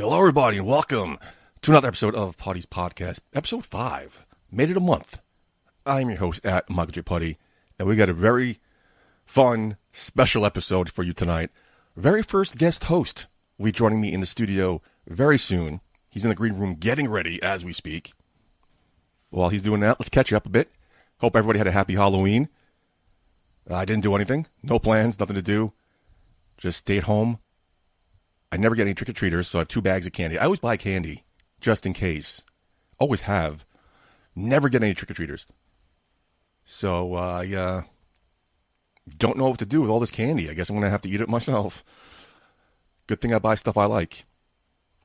Hello, everybody, and welcome to another episode of Putty's Podcast, episode 5. Made it a month. I'm your host at Michael J. Putty, and we got a very fun, special episode for you tonight. Very first guest host will be joining me in the studio very soon. He's in the green room getting ready as we speak. While he's doing that, let's catch up a bit. Hope everybody had a happy Halloween. I didn't do anything. No plans, nothing to do. Just stayed home. I never get any trick-or-treaters, so I have 2 bags of candy. I always buy candy, just in case. Always have. Never get any trick-or-treaters. So, I don't know what to do with all this candy. I guess I'm going to have to eat it myself. Good thing I buy stuff I like.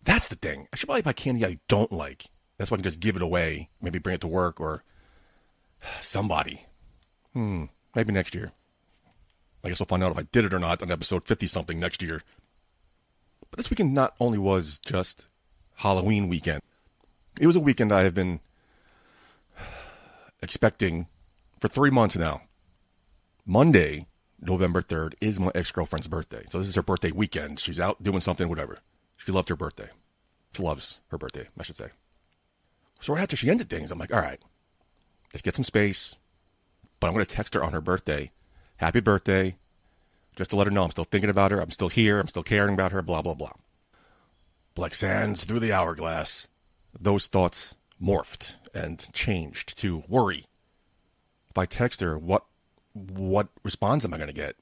That's the thing. I should probably buy candy I don't like. That's why I can just give it away. Maybe bring it to work or somebody. Maybe next year. I guess we'll find out if I did it or not on episode 50-something next year. But this weekend not only was just Halloween weekend. It was a weekend I have been expecting for 3 months now. Monday, November 3rd, is my ex-girlfriend's birthday. So this is her birthday weekend. She's out doing something, whatever. She loved her birthday. She loves her birthday, I should say. So right after she ended things, I'm like, all right, let's get some space. But I'm going to text her on her birthday. Happy birthday. Just to let her know I'm still thinking about her. I'm still here. I'm still caring about her. Blah, blah, blah. But like sands through the hourglass, those thoughts morphed and changed to worry. If I text her, what response am I going to get?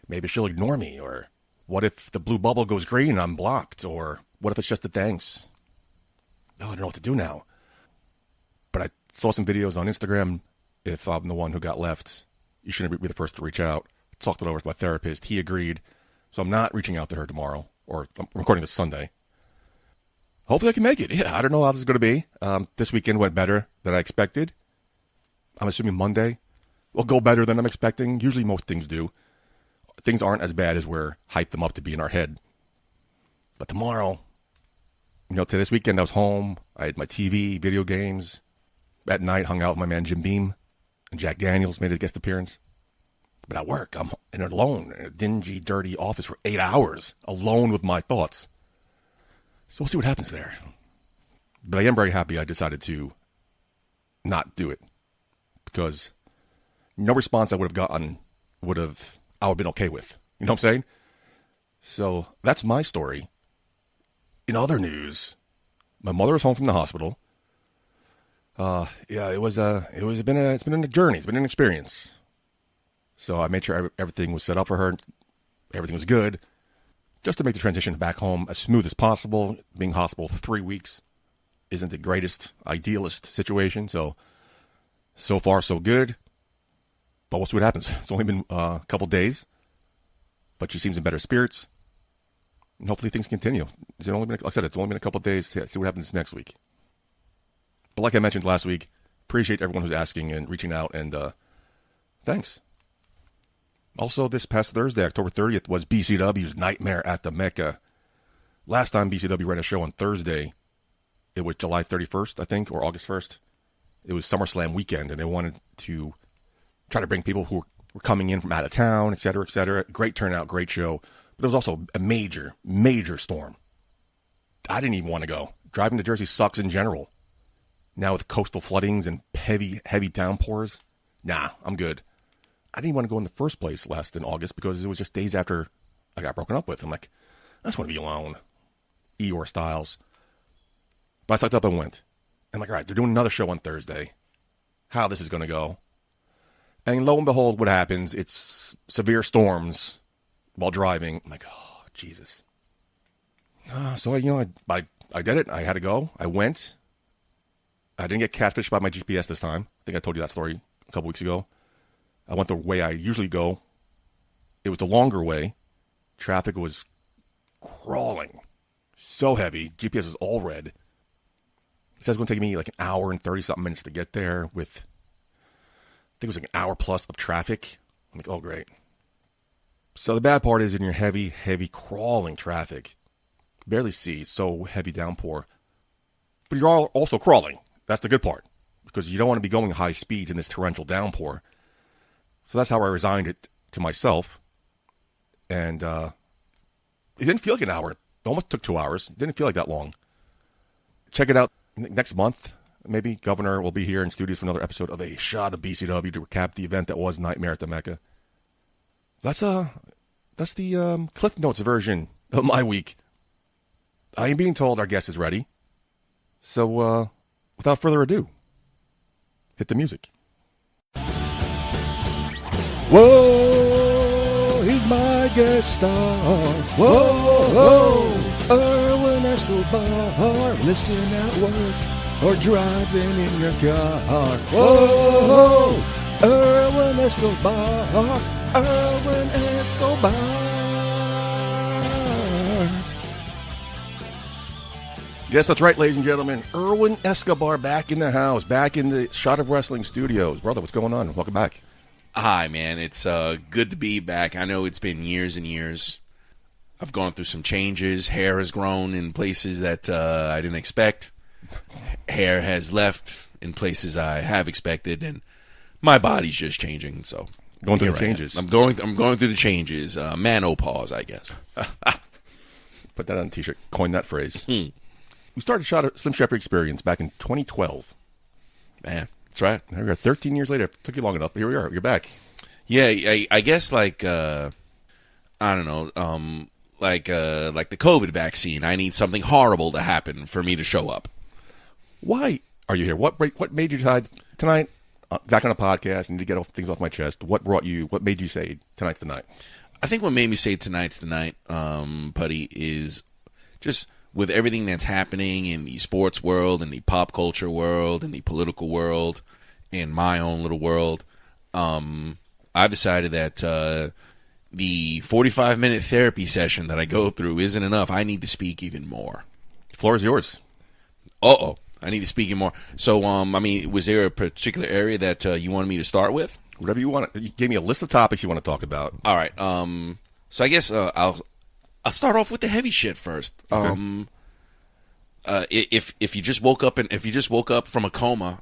Maybe she'll ignore me. Or what if the blue bubble goes green and I'm blocked? Or what if it's just a thanks? Oh, I don't know what to do now. But I saw some videos on Instagram. If I'm the one who got left, you shouldn't be the first to reach out. Talked it over with my therapist. He agreed. So I'm not reaching out to her tomorrow. Or I'm recording this Sunday. Hopefully I can make it. Yeah, I don't know how this is going to be. This weekend went better than I expected. I'm assuming Monday will go better than I'm expecting. Usually most things do. Things aren't as bad as we're hyped them up to be in our head. But tomorrow, to this weekend I was home. I had my TV, video games. At night, hung out with my man Jim Beam. And Jack Daniels made a guest appearance. But at work, I'm alone in a dingy, dirty office for 8 hours, alone with my thoughts. So we'll see what happens there. But I am very happy I decided to not do it. Because no response I would have gotten I would have been okay with. You know what I'm saying? So that's my story. In other news, my mother is home from the hospital. It's been a journey. It's been an experience. So I made sure everything was set up for her. Everything was good. Just to make the transition back home as smooth as possible. Being hospital for 3 weeks isn't the greatest, idealist situation. So far, so good. But we'll see what happens. It's only been a couple days. But she seems in better spirits. And hopefully things continue. It's only been a couple days. See what happens next week. But like I mentioned last week, appreciate everyone who's asking and reaching out. And thanks. Also, this past Thursday, October 30th, was BCW's Nightmare at the Mecca. Last time BCW ran a show on Thursday, it was July 31st, I think, or August 1st. It was SummerSlam weekend, and they wanted to try to bring people who were coming in from out of town, et cetera, et cetera. Great turnout, great show. But it was also a major, major storm. I didn't even want to go. Driving to Jersey sucks in general. Now with coastal floodings and heavy, heavy downpours, nah, I'm good. I didn't even want to go in the first place last in August because it was just days after I got broken up with. I'm like, I just want to be alone. Eeyore Styles. But I sucked up and went. I'm like, all right, they're doing another show on Thursday. How this is going to go. And lo and behold, what happens? It's severe storms while driving. I'm like, oh, Jesus. So, I did it. I had to go. I went. I didn't get catfished by my GPS this time. I think I told you that story a couple weeks ago. I went the way I usually go. It was the longer way. Traffic was crawling. So heavy. GPS is all red. It says it's going to take me like an hour and 30-something minutes to get there with, I think it was like an hour plus of traffic. I'm like, oh, great. So the bad part is in your heavy, heavy crawling traffic. Barely see, so heavy downpour. But you're all also crawling. That's the good part. Because you don't want to be going high speeds in this torrential downpour. So that's how I resigned it to myself. And it didn't feel like an hour almost took 2 hours. Didn't feel like that long. Check it out next month. Maybe Governor will be here in studios for another episode of A Shot of BCW to recap the event that was Nightmare at the Mecca. That's the Cliff Notes version of my week. I am being told our guest is ready. So, without further ado, hit the music. Whoa, he's my guest star. Whoa, Erwin Escobar. Listen at work or driving in your car. Whoa, Erwin Escobar. Erwin Escobar. Yes, that's right, ladies and gentlemen. Erwin Escobar back in the house, back in the Shot of Wrestling studios. Brother, what's going on? Welcome back. Hi, man. It's good to be back. I know it's been years and years. I've gone through some changes. Hair has grown in places that I didn't expect. Hair has left in places I have expected, and my body's just changing. So going through the changes. I'm going through the changes. Manopause, I guess. Put that on a t-shirt. Coin that phrase. We started Shot of Slim Shepard Experience back in 2012. Man, that's right. Here we are 13 years later. It took you long enough, but here we are. You're back. Yeah, I guess like, I don't know, like the COVID vaccine. I need something horrible to happen for me to show up. Why are you here? What made you decide tonight, back on a podcast, I need to get things off my chest? What made you say tonight's the night? I think what made me say tonight's the night, Putty, is just with everything that's happening in the sports world, in the pop culture world, in the political world, in my own little world, I decided that the 45-minute therapy session that I go through isn't enough. I need to speak even more. The floor is yours. I need to speak even more. So, was there a particular area that you wanted me to start with? Whatever you want. You gave me a list of topics you want to talk about. All right. So I guess I'll start off with the heavy shit first. Okay. If you just woke up from a coma,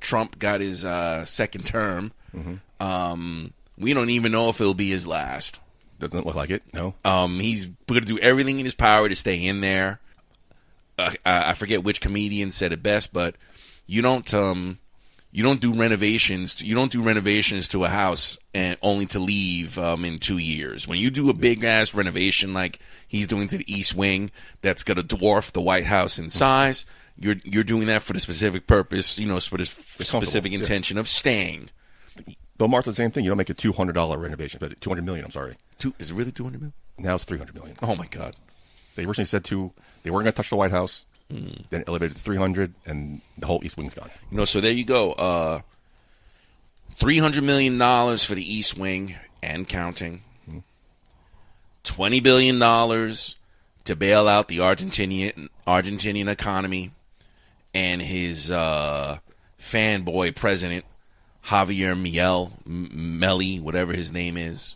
Trump got his second term. Mm-hmm. We don't even know if it'll be his last. Doesn't look like it. No. He's going to do everything in his power to stay in there. I forget which comedian said it best, but you don't do renovations. You don't do renovations to a house and only to leave in 2 years. When you do a big ass renovation like he's doing to the East Wing, that's gonna dwarf the White House in size. You're doing that for the specific purpose, for the specific intention of staying. Bill Maher said the same thing. You don't make a $200 renovation, but $200 million. I'm sorry. Is it really $200 million? Now it's $300 million. Oh my God! They originally said they weren't going to touch the White House. Then elevated to 300, and the whole East Wing's gone. So there you go. $300 million for the East Wing and counting. $20 billion to bail out the Argentinian economy and his fanboy president, Javier Milei, whatever his name is.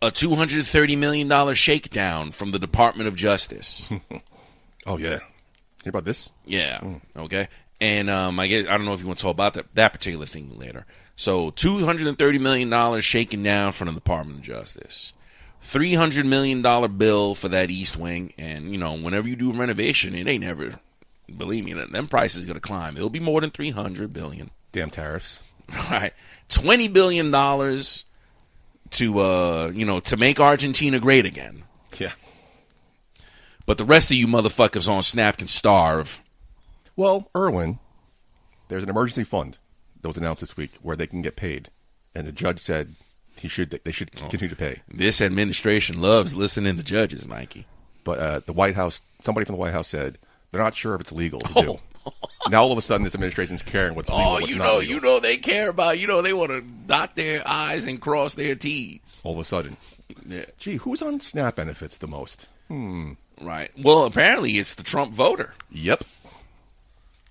A $230 million shakedown from the Department of Justice. Oh, yeah. Hear about this? Yeah. Okay. And I don't know if you want to talk about that particular thing later. So $230 million shaken down from the Department of Justice. $300 million bill for that East Wing. And, whenever you do a renovation, it ain't never, believe me, them prices going to climb. It'll be more than $300 billion. Damn tariffs. All right. $20 billion to make Argentina great again. Yeah. But the rest of you motherfuckers on Snap can starve. Well, Erwin, there's an emergency fund that was announced this week where they can get paid, and the judge said they should continue to pay. This administration loves listening to judges, Mikey. But the White House, somebody from the White House said they're not sure if it's legal to do. Now all of a sudden this administration's caring what's legal, what's not legal. They care about, they want to dot their I's and cross their T's. All of a sudden. Yeah. Gee, who's on SNAP benefits the most? Right. Well, apparently it's the Trump voter. Yep.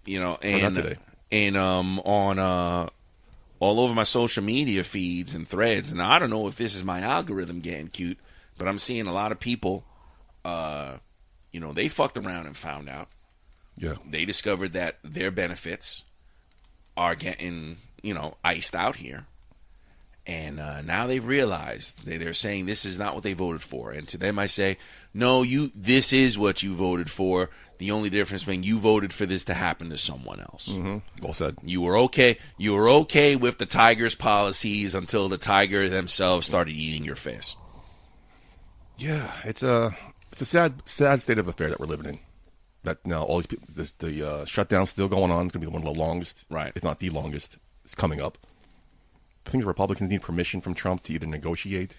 And today. And on all over my social media feeds and threads, and I don't know if this is my algorithm getting cute, but I'm seeing a lot of people, they fucked around and found out. Yeah. They discovered that their benefits are getting, iced out here. And now they've realized they're saying this is not what they voted for. And to them, I say, no, this is what you voted for. The only difference being you voted for this to happen to someone else. Mm-hmm. Well said. You were okay. You were okay with the Tigers' policies until the Tigers themselves started eating your face. Yeah, it's a sad state of affair that we're living in. That now all these people, the shutdown's still going on. It's going to be one of the longest, right? If not the longest. It's coming up. I think the Republicans need permission from Trump to even negotiate.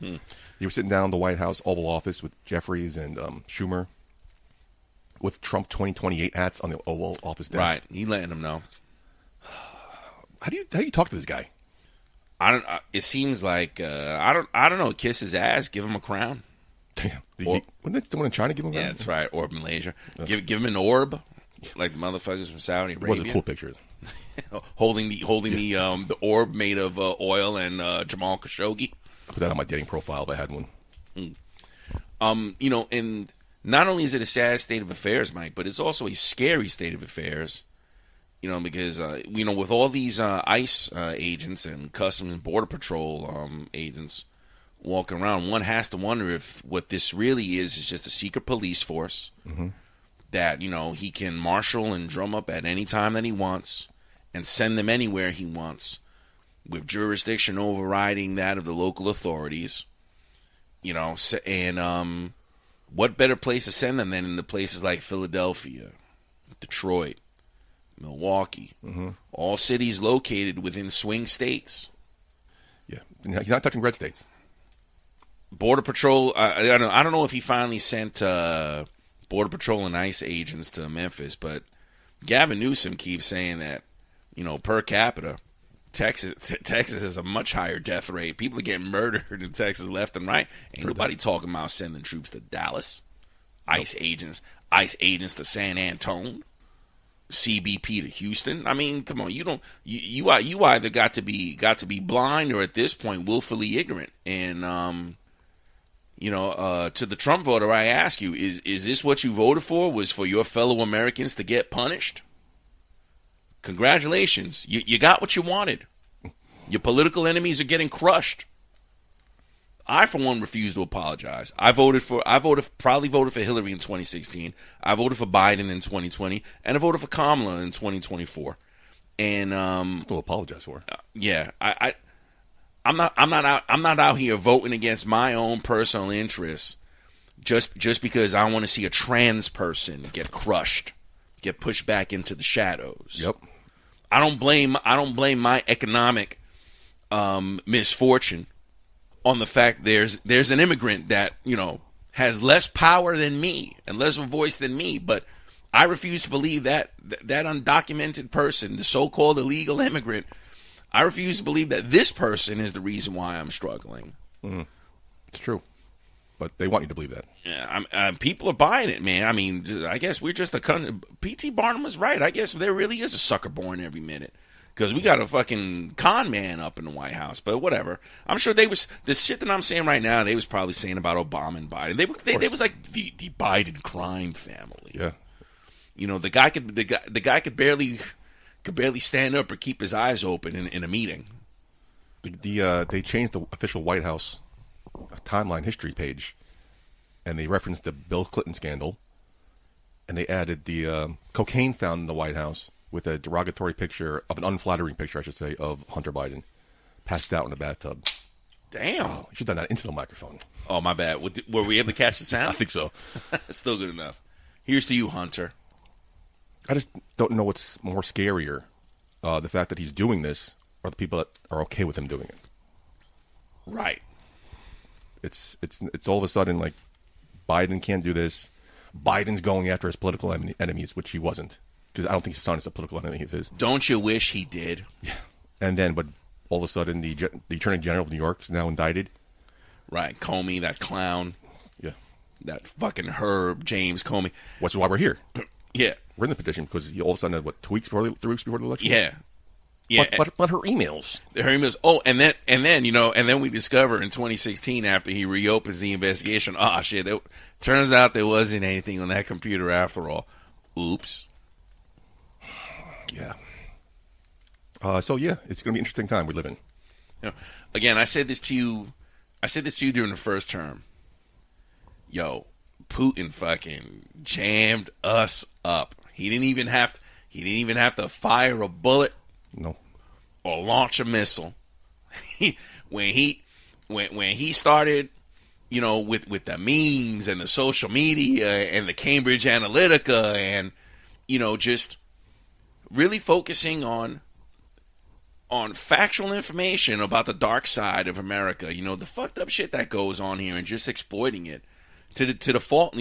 You were sitting down in the White House Oval Office with Jeffries and Schumer with Trump 2028 hats on the Oval Office desk. Right, he letting them know. How do you talk to this guy? I don't. It seems like I don't know. Kiss his ass. Give him a crown. Damn. Wasn't that the one in China? Give him a crown? Yeah, that's right. Or Malaysia. Give him an orb, like the motherfuckers from Saudi Arabia. It was a cool picture. holding the orb made of oil and Jamal Khashoggi. I put that on my dating profile if I had one. And not only is it a sad state of affairs, Mike, but it's also a scary state of affairs. Because with all these ICE agents and Customs and Border Patrol agents walking around, one has to wonder if what this really is just a secret police force that he can marshal and drum up at any time that he wants and send them anywhere he wants, with jurisdiction overriding that of the local authorities. And what better place to send them than in the places like Philadelphia, Detroit, Milwaukee, all cities located within swing states. Yeah, he's not touching red states. Border Patrol, I don't know if he finally sent Border Patrol and ICE agents to Memphis, but Gavin Newsom keeps saying that, per capita, Texas has a much higher death rate. People are getting murdered in Texas left and right. Ain't nobody talking about sending troops to Dallas. ICE agents to San Antone. CBP to Houston. I mean, come on, you either got to be blind or at this point willfully ignorant. And to the Trump voter, I ask you, is this what you voted for? Was for your fellow Americans to get punished? Congratulations, you got what you wanted. Your political enemies are getting crushed. I, for one, refuse to apologize. I probably voted for Hillary in 2016. I voted for Biden in 2020, and I voted for Kamala in 2024. And to apologize for. Yeah, I'm not out here voting against my own personal interests just because I want to see a trans person get crushed, get pushed back into the shadows. Yep. I don't blame my economic misfortune on the fact there's an immigrant that has less power than me and less of a voice than me, but I refuse to believe that undocumented person, the so-called illegal immigrant, I refuse to believe that this person is the reason why I'm struggling. It's true, but they want you to believe that. Yeah, people are buying it, man. I mean, I guess we're just a country. P.T. Barnum was right. I guess there really is a sucker born every minute. Because we got a fucking con man up in the White House, but whatever. I'm sure the shit that I'm saying right now, they was probably saying about Obama and Biden. They was like the Biden crime family. Yeah, the guy could barely stand up or keep his eyes open in a meeting. They changed the official White House timeline history page, and they referenced the Bill Clinton scandal, and they added the cocaine found in the White House, with a derogatory picture, of an unflattering picture, I should say, of Hunter Biden, passed out in a bathtub. Damn. You should have done that into the microphone. Oh, my bad. Were we able to catch the sound? I think so. Still good enough. Here's to you, Hunter. I just don't know what's more scarier, the fact that he's doing this, or the people that are okay with him doing it. Right. It's all of a sudden like Biden can't do this. Biden's going after his political enemies, which he wasn't. Because I don't think his son is a political enemy of his. Don't you wish he did? Yeah. And then, but all of a sudden, the Attorney General of New York is now indicted. Right. Comey, that clown. Yeah. That fucking Herb James Comey. Which is why we're here. Yeah. We're in the petition because all of a sudden, 3 weeks before the election? Yeah. Yeah. But her emails. Her emails. Oh, and then we discover in 2016 after he reopens the investigation, shit, turns out there wasn't anything on that computer after all. Oops. Yeah. So, yeah, it's going to be an interesting time we live in. Again, I said this to you during the first term. Yo, Putin fucking jammed us up. He didn't even have to fire a bullet. No. Or launch a missile. when he started, with the memes and the social media and the Cambridge Analytica and, just really focusing on factual information about the dark side of America, the fucked up shit that goes on here, and just exploiting it to the fault,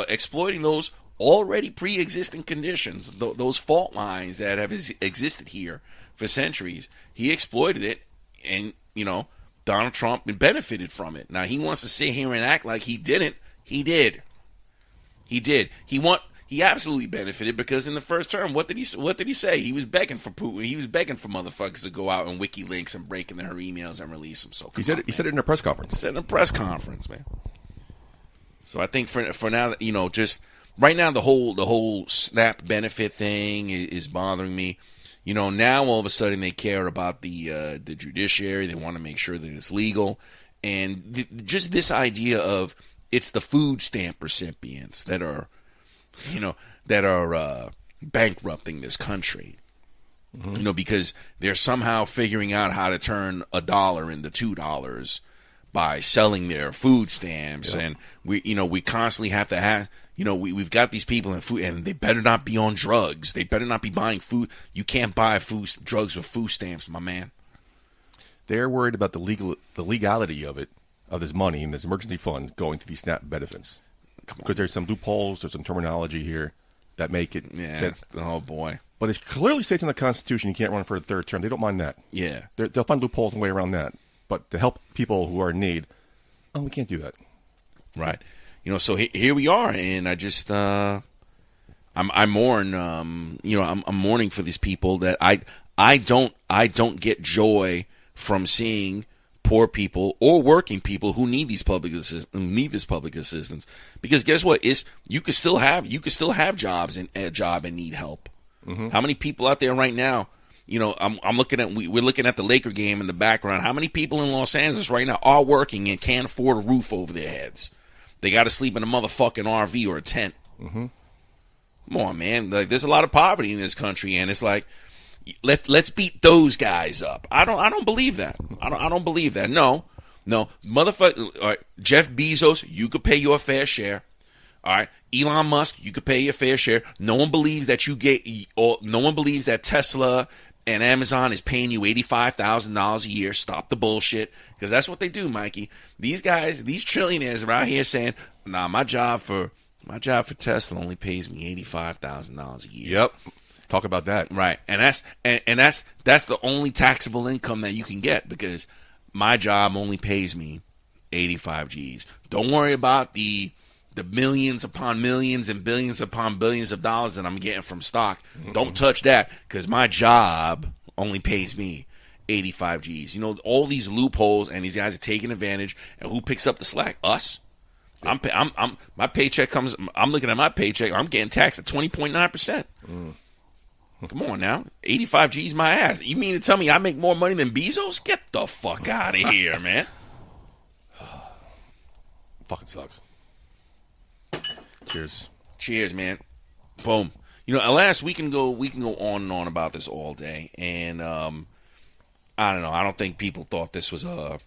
exploiting those already pre-existing conditions, those fault lines that have existed here for centuries. He exploited it, and Donald Trump benefited from it. Now he wants to sit here and act like he didn't. He did. He absolutely benefited, because in the first term, what did he say? He was begging for Putin. He was begging for motherfuckers to go out and WikiLeaks and break into her emails and release them. So he said it in a press conference. He said it in a press conference, man. So I think for now, just right now, the whole SNAP benefit thing is bothering me. Now all of a sudden they care about the judiciary. They want to make sure that it's legal, and just this idea of it's the food stamp recipients that are bankrupting this country. Mm-hmm. Because they're somehow figuring out how to turn $1 into $2 by selling their food stamps, and we constantly have to have. We've got these people in food, and they better not be on drugs. They better not be buying food. You can't buy drugs with food stamps, my man. They're worried about the legality of this money and this emergency fund going to these SNAP benefits. Because there's some loopholes, there's some terminology here that make it. Yeah. Oh boy. But it clearly states in the Constitution you can't run for a third term. They don't mind that. Yeah. They'll find loopholes and way around that. But to help people who are in need, we can't do that. Right. So here we are, and I just I mourn. I'm mourning for these people that I don't get joy from seeing poor people or working people who need this public assistance. Because guess what? You could still have jobs and need help. Mm-hmm. How many people out there right now? I'm looking at we're looking at the Laker game in the background. How many people in Los Angeles right now are working and can't afford a roof over their heads? They got to sleep in a motherfucking RV or a tent. Mm-hmm. Come on, man. Like, there's a lot of poverty in this country, and it's like, let's beat those guys up. I don't believe that. I don't believe that. No, motherfucker. All right, Jeff Bezos, you could pay your fair share. All right, Elon Musk, you could pay your fair share. No one believes that no one believes that Tesla and Amazon is paying you $85,000 a year. Stop the bullshit, because that's what they do, Mikey. These guys, these trillionaires are out here saying, "Nah, my job for Tesla only pays me $85,000 a year." Yep, talk about that. Right, and that's the only taxable income that you can get, because my job only pays me 85 G's. Don't worry about the millions upon millions and billions upon billions of dollars that I'm getting from stock. Mm-hmm. Don't touch that, because my job only pays me 85 G's. All these loopholes, and these guys are taking advantage. And who picks up the slack? Us. I'm my paycheck comes. I'm looking at my paycheck. I'm getting taxed at 20.9%. Come on now, 85 G's my ass. You mean to tell me I make more money than Bezos? Get the fuck out of here, man. Fucking sucks. Cheers, man. Boom. Alas, we can go on and on about this all day, and I don't know. I don't think people thought this was a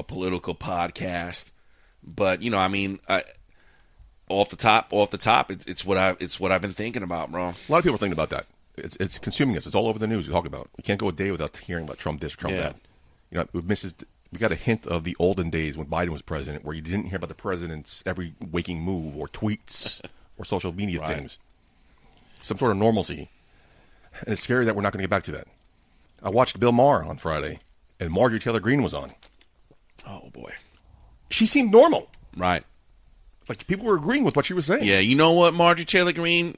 political podcast, but off the top, it's what I've been thinking about, bro. A lot of people are thinking about that. It's consuming us. It's all over the news. We talk about. We can't go a day without hearing about Trump this, Trump that. We got a hint of the olden days when Biden was president, where you didn't hear about the president's every waking move or tweets or social media things. Some sort of normalcy. And it's scary that we're not going to get back to that. I watched Bill Maher on Friday, and Marjorie Taylor Greene was on. Oh, boy. She seemed normal. Right. Like, people were agreeing with what she was saying. Yeah, you know what, Marjorie Taylor Greene?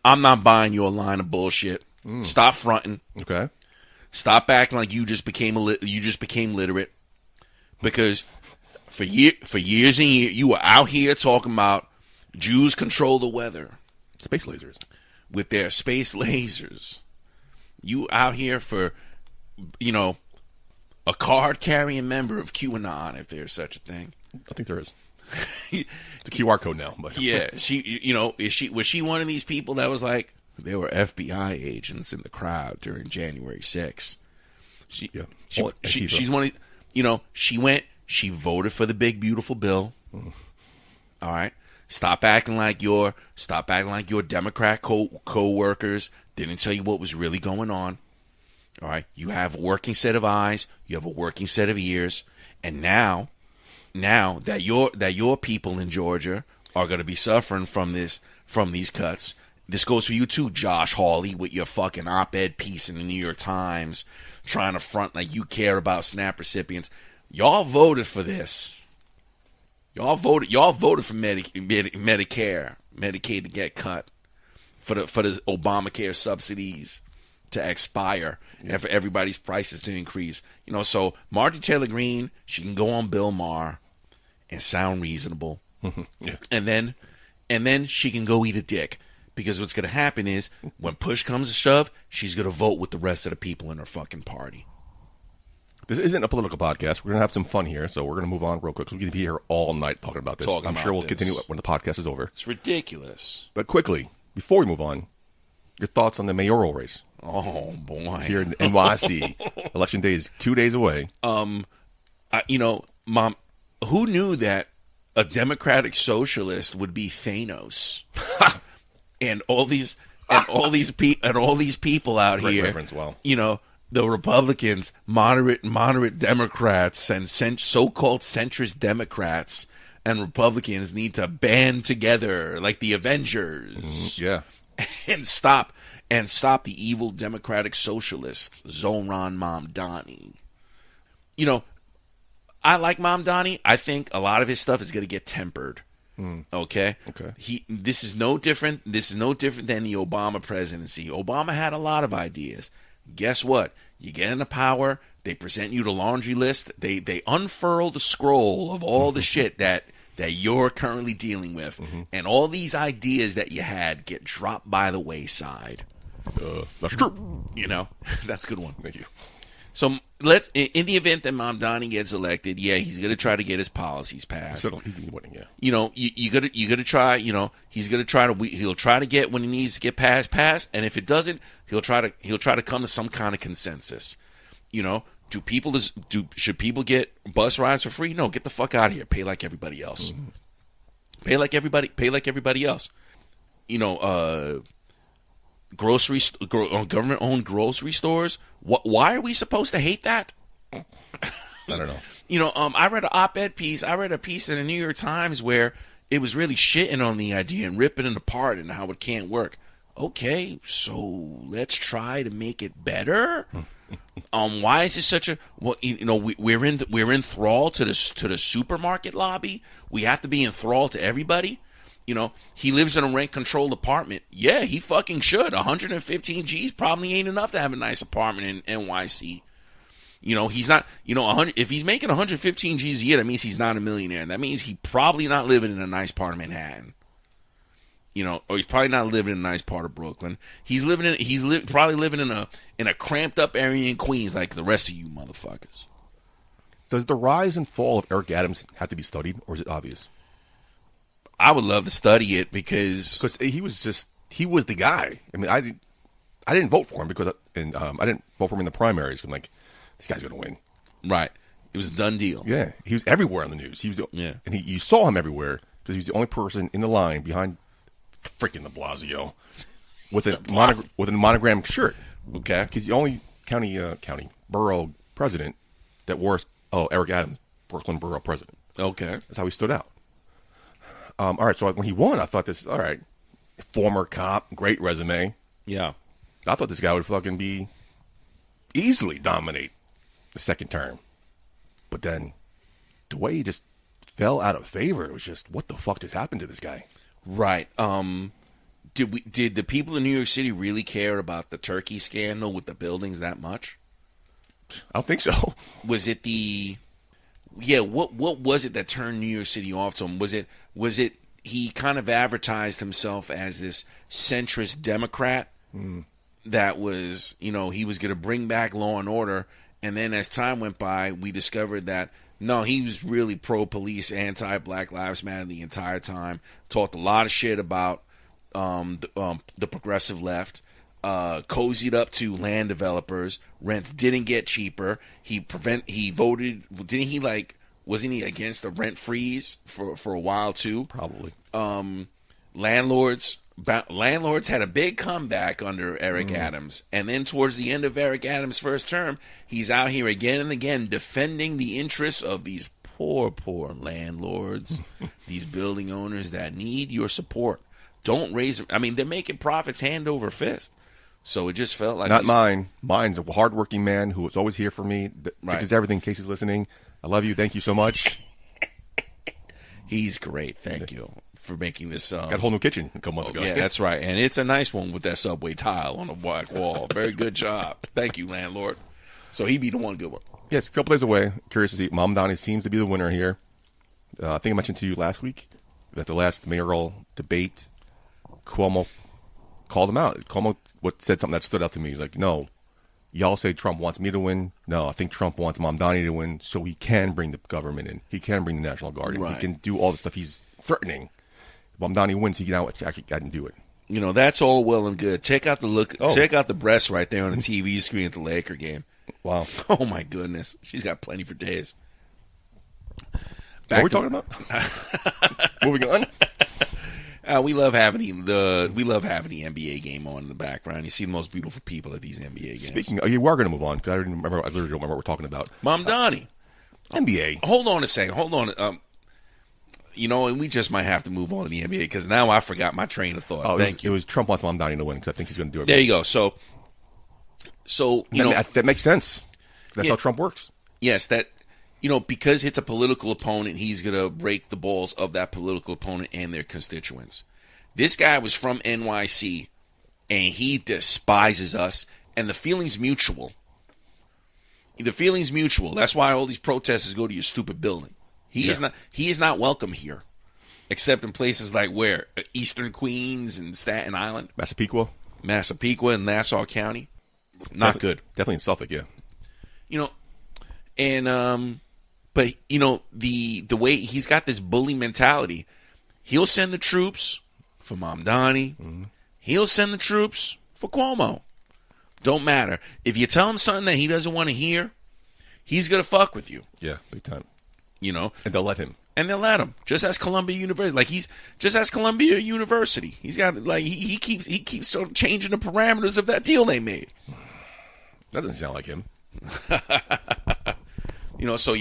I'm not buying your line of bullshit. Stop fronting. Okay. Stop acting like you just became literate, because for years and years you were out here talking about Jews control the weather, space lasers, with their space lasers. You out here for a card-carrying member of QAnon, if there's such a thing. I think there is. It's a QR code now. But yeah, was she one of these people that was like, there were FBI agents in the crowd during January 6th? She's one of, she voted for the big beautiful bill. All right. Stop acting like your Democrat co-workers didn't tell you what was really going on. All right. You have a working set of eyes, you have a working set of ears, and now that your people in Georgia are going to be suffering from these cuts. This goes for you too, Josh Hawley, with your fucking op-ed piece in the New York Times trying to front like you care about SNAP recipients. Y'all voted for this. Y'all voted for Medicare, Medicaid to get cut, for the Obamacare subsidies to expire, and for everybody's prices to increase. So Marjorie Taylor Greene, she can go on Bill Maher and sound reasonable, and then she can go eat a dick, because what's going to happen is when push comes to shove, she's going to vote with the rest of the people in her fucking party. This isn't a political podcast. We're going to have some fun here, so we're going to move on real quick. We're going to be here all night talking about this. I'm sure we'll continue when the podcast is over. It's ridiculous. But quickly, before we move on, your thoughts on the mayoral race. Oh, boy. Here in NYC. Election day is 2 days away. Mom, who knew that a Democratic socialist would be Thanos? and all these people out Great here. reference, well. The Republicans, moderate Democrats, and so-called centrist Democrats and Republicans need to band together like the Avengers. Yeah. And stop the evil Democratic socialist, Zohran Mamdani. I like Mamdani. I think a lot of his stuff is going to get tempered. Okay. This is no different than the Obama presidency. Obama had a lot of ideas. Guess what? You get into power, they present you the laundry list, they unfurl the scroll of all the shit that you're currently dealing with, and all these ideas that you had get dropped by the wayside. That's true. That's a good one. Thank you. So in the event that Mamdani gets elected, he's going to try to get his policies passed. He's winning, yeah. You got to try. He's going to try to. He'll try to get when he needs to get passed, and if it doesn't, he'll try to come to some kind of consensus. Should people get bus rides for free? No, get the fuck out of here. Pay like everybody else. Pay like everybody else. Government-owned grocery stores. Why are we supposed to hate that? I don't know. I read an op-ed piece. I read a piece in the New York Times where it was really shitting on the idea and ripping it apart and how it can't work. Okay, so let's try to make it better. Why is this such a we're in thrall to the supermarket lobby. We have to be in thrall to everybody. He lives in a rent-controlled apartment. Yeah, he fucking should. 115 G's probably ain't enough to have a nice apartment in NYC. He's not, if he's making 115 G's a year, that means he's not a millionaire. That means he's probably not living in a nice part of Manhattan. Or he's probably not living in a nice part of Brooklyn. He's probably living in a cramped up area in Queens like the rest of you motherfuckers. Does the rise and fall of Eric Adams have to be studied, or is it obvious? I would love to study it because he was the guy. I mean, I didn't vote for him because I didn't vote for him in the primaries. I'm like, this guy's going to win. Right. It was a done deal. Yeah. He was everywhere on the news. And you saw him everywhere because he was the only person in the line behind freaking de Blasio with a monogram shirt. Okay. Because the only borough president that wore Eric Adams, Brooklyn borough president. Okay. That's how he stood out. All right, so when he won, I thought this, all right, former cop, great resume. Yeah. I thought this guy would fucking easily dominate the second term. But then the way he just fell out of favor, it was just, what the fuck just happened to this guy? Right. Did the people in New York City really care about the turkey scandal with the buildings that much? I don't think so. Was it what was it that turned New York City off to him? Was it he kind of advertised himself as this centrist Democrat that was, he was going to bring back law and order, And then as time went by, we discovered that, no, he was really pro-police, anti-Black Lives Matter the entire time. Talked a lot of shit about the progressive left. Cozied up to land developers. Rents didn't get cheaper. He voted. Didn't he wasn't he against a rent freeze for a while too? Probably. Landlords had a big comeback under Eric Adams, and then towards the end of Eric Adams' first term, he's out here again and again defending the interests of these poor landlords, these building owners that need your support. Don't raise. I mean, they're making profits hand over fist. So it just felt like... Not mine. Mine's a hardworking man who is always here for me. Fixes everything. Casey's listening. I love you. Thank you so much. He's great. Thank you for making this... Got a whole new kitchen a couple months ago. Yeah, that's right. And it's a nice one with that subway tile on the black wall. Very good job. Thank you, landlord. So he be the one good one. Yeah, it's a couple days away. Curious to see. Mom Donnie seems to be the winner here. I think I mentioned to you last week that the last mayoral debate, Cuomo called him out. Cuomo said something that stood out to me. He's like, no, y'all say Trump wants me to win. No, I think Trump wants Mom Donnie to win so he can bring the government in. He can bring the National Guard in. Right. He can do all the stuff he's threatening. If Mom Donnie wins, he can actually do it. You know, that's all well and good. Check out the breasts right there on the TV screen at the Laker game. Wow. Oh, my goodness. She's got plenty for days. What are we talking about? Moving on. We love having the NBA game on in the background. You see the most beautiful people at these NBA games. Speaking, you are going to move on because I literally don't remember what we're talking about. Mom Donnie, NBA. Hold on a second. Hold on. And we just might have to move on to the NBA because now I forgot my train of thought. Oh, Thank you. It was Trump wants Mom Donnie to win because I think he's going to do it. There you go. So that makes sense. That's how Trump works. Yes, because it's a political opponent, he's going to break the balls of that political opponent and their constituents. This guy was from NYC, and he despises us, and the feeling's mutual. That's why all these protesters go to your stupid building. He is not welcome here, except in places like where? Eastern Queens and Staten Island. Massapequa and Nassau County. Not good. Definitely in Suffolk, yeah. But the way he's got this bully mentality, he'll send the troops for Mom Donnie. Mm-hmm. He'll send the troops for Cuomo. Don't matter. If you tell him something that he doesn't want to hear, he's gonna fuck with you. Yeah, big time. And they'll let him. Just as Columbia University. He's got he keeps sort of changing the parameters of that deal they made. That doesn't sound like him. So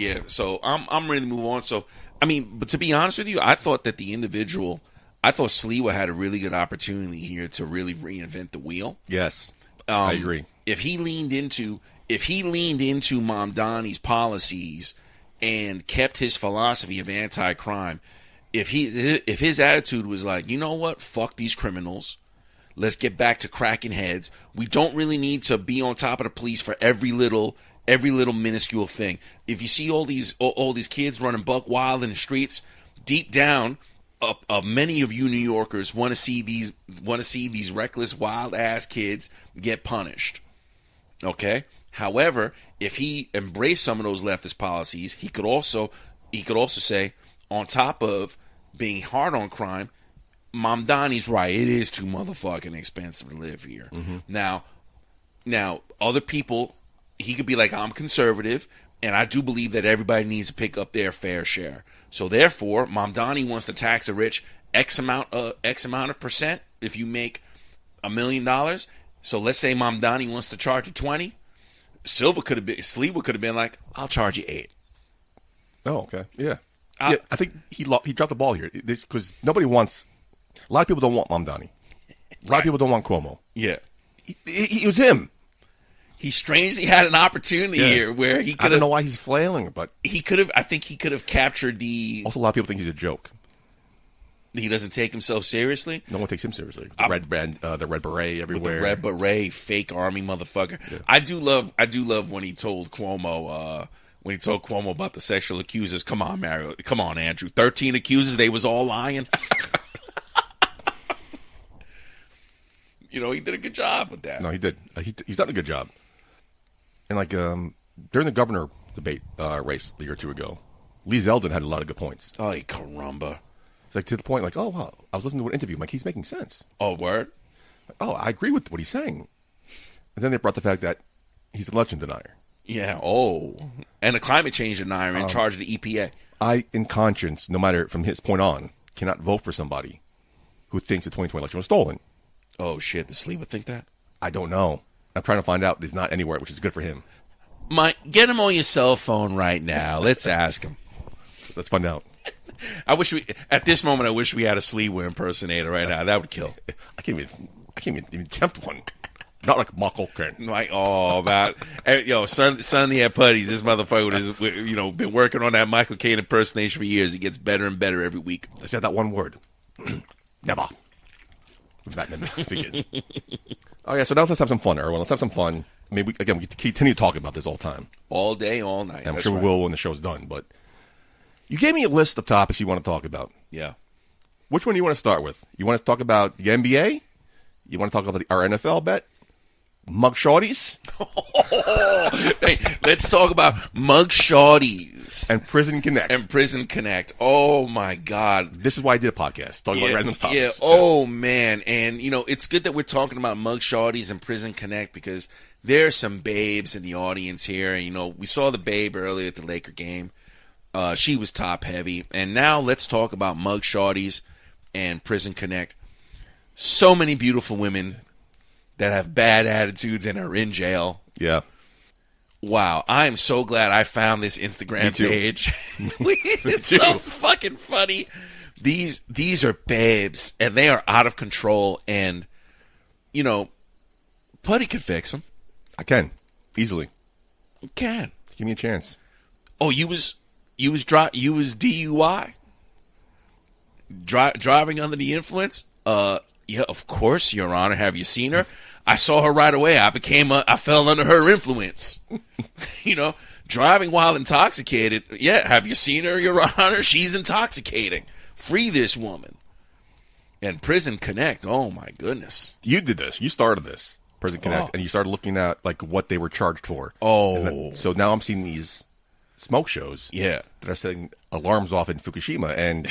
I'm ready to move on. So, but to be honest with you, I thought Sliwa had a really good opportunity here to really reinvent the wheel. Yes, I agree. If he leaned into Mom Donnie's policies and kept his philosophy of anti-crime, if his attitude was like, you know what, fuck these criminals, let's get back to cracking heads. We don't really need to be on top of the police for every little minuscule thing. If you see all these kids running buck wild in the streets, deep down, many of you New Yorkers want to see these reckless, wild ass kids get punished. Okay. However, if he embraced some of those leftist policies, he could also say, on top of being hard on crime, Mom Donnie's right. It is too motherfucking expensive to live here. Mm-hmm. Now, other people, he could be like, I'm conservative, and I do believe that everybody needs to pick up their fair share. So therefore, Mom Donnie wants to tax the rich X amount of percent if you make $1 million. So let's say Mom Donnie wants to charge you 20. Sliwa could have been like, I'll charge you 8. Oh, okay, yeah. I think he dropped the ball here because nobody wants. A lot of people don't want Mom Donnie. A lot of people don't want Cuomo. Yeah, he was him. He strangely had an opportunity here where he could. I don't know why he's flailing, but he could have. I think he could have captured the. Also, a lot of people think he's a joke. He doesn't take himself seriously. No one takes him seriously. The red beret everywhere. With the red beret, fake army motherfucker. Yeah. I do love when he told Cuomo. When he told Cuomo about the sexual accusers. Come on, Mario. Come on, Andrew. 13 accusers. They was all lying. He did a good job with that. No, he did. He's done a good job. And during the governor debate race a year or two ago, Lee Zeldin had a lot of good points. Oh, caramba. It's like to the point, like, oh, wow, I was listening to an interview. I'm like, he's making sense. Oh, word? Like, oh, I agree with what he's saying. And then they brought the fact that he's an election denier. Yeah, and a climate change denier in charge of the EPA. I, in conscience, no matter from his point on, cannot vote for somebody who thinks the 2020 election was stolen. Oh, shit, does Slee would think that? I don't know. I'm trying to find out. He's not anywhere, which is good for him. Mike, get him on your cell phone right now. Let's ask him. Let's find out. At this moment, I wish we had a Sleewer impersonator right now. That would kill. I can't even tempt one. Not like Michael can. Like, Sonny at Putty's. This motherfucker has, been working on that Michael Caine impersonation for years. He gets better and better every week. I said that one word. Never. That begins. Oh yeah, so now let's have some fun, Erwin. Let's have some fun. I mean, we continue talking about this all the time. All day, all night. And I'm sure we will when the show's done. But you gave me a list of topics you want to talk about. Yeah. Which one do you want to start with? You want to talk about the NBA? You want to talk about our NFL bet? Mug shorties? Hey, let's talk about mug shorties. And Prison Connect. Oh, my God. This is why I did a podcast. Talking about random topics. Yeah. Oh, man. And, it's good that we're talking about mug shorties and Prison Connect because there are some babes in the audience here. And, we saw the babe earlier at the Laker game. She was top heavy. And now let's talk about mug shorties and Prison Connect. So many beautiful women that have bad attitudes and are in jail. Yeah. Wow. I am so glad I found this Instagram page. It's so fucking funny. These are babes, and they are out of control, and, Putty could fix them. I can. Easily. You can. Give me a chance. Oh, you was DUI? Driving under the influence? Yeah, of course, Your Honor. Have you seen her? I saw her right away. I fell under her influence. Driving while intoxicated. Yeah, have you seen her, Your Honor? She's intoxicating. Free this woman. And Prison Connect. Oh my goodness. You did this. You started this, Prison Connect, and you started looking at what they were charged for. Oh. So now I'm seeing these smoke shows. Yeah. That are setting alarms off in Fukushima, and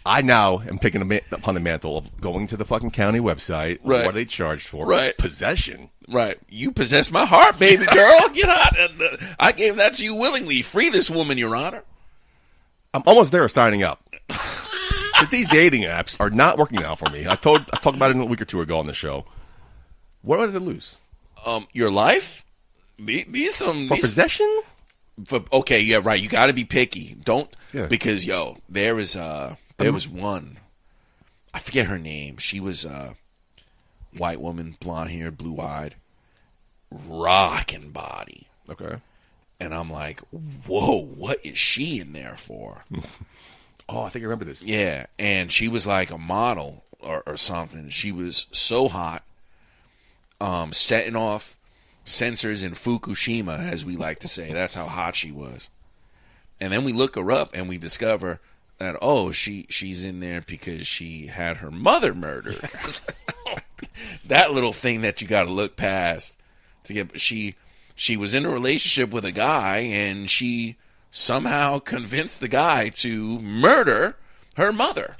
I now am picking upon the mantle of going to the fucking county website. Right. What are they charged for? Right. Possession. Right. You possess my heart, baby girl. Get out. I gave that to you willingly. Free this woman, Your Honor. I'm almost there signing up. But these dating apps are not working out for me. I talked about it a week or two ago on the show. What did I lose? Your life? Possession? Okay, yeah, right. You got to be picky. Don't because there was one. I forget her name. She was a white woman, blonde hair, blue eyed, rockin' body. Okay. And I'm like, whoa, what is she in there for? Oh, I think I remember this. Yeah, and she was like a model or something. She was so hot, setting off sensors in Fukushima, as we like to say. That's how hot she was. And then we look her up and we discover that, she's in there because she had her mother murdered. That little thing that you got to look past to get. She was in a relationship with a guy, and she somehow convinced the guy to murder her mother.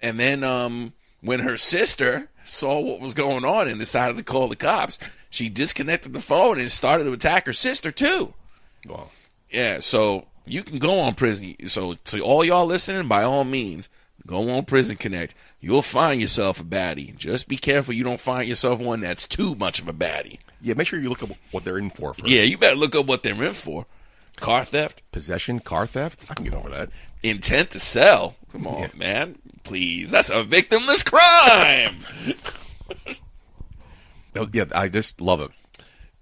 And then when her sister saw what was going on and decided to call the cops, she disconnected the phone and started to attack her sister too. Wow. Yeah, so you can go on Prison. So to all y'all listening, by all means, go on Prison Connect. You'll find yourself a baddie. Just be careful you don't find yourself one that's too much of a baddie. Yeah, make sure you look up what they're in for first. Yeah, you better look up what they're in for. Car theft. Possession, car theft. I can get over that. Intent to sell. Come on, man. Please. That's a victimless crime. Yeah, I just love it.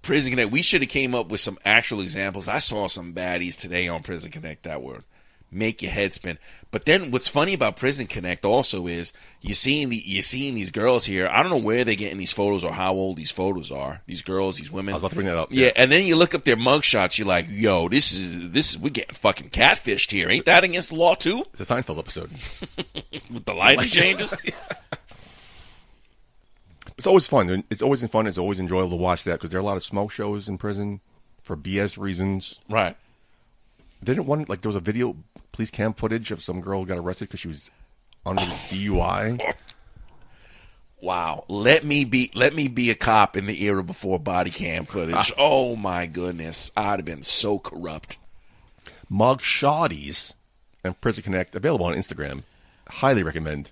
Prison Connect. We should have came up with some actual examples. I saw some baddies today on Prison Connect that were make your head spin. But then what's funny about Prison Connect also is you're seeing these girls here. I don't know where they're getting these photos or how old these photos are. These girls, these women. I was about to bring that up. Yeah, and then you look up their mugshots. You're like, yo, this is we're getting fucking catfished here. Ain't that against the law too? It's a Seinfeld episode with the lighting changes. It's always fun. It's always fun. It's always enjoyable to watch that because there are a lot of smoke shows in prison. for BS reasons. Right. Didn't one, like, there was a video, police cam footage of some girl who got arrested because she was under DUI. Wow. Let me be a cop in the era before body cam footage. Oh, my goodness. I'd have been so corrupt. Mug Shotties and Prison Connect, available on Instagram. Highly recommend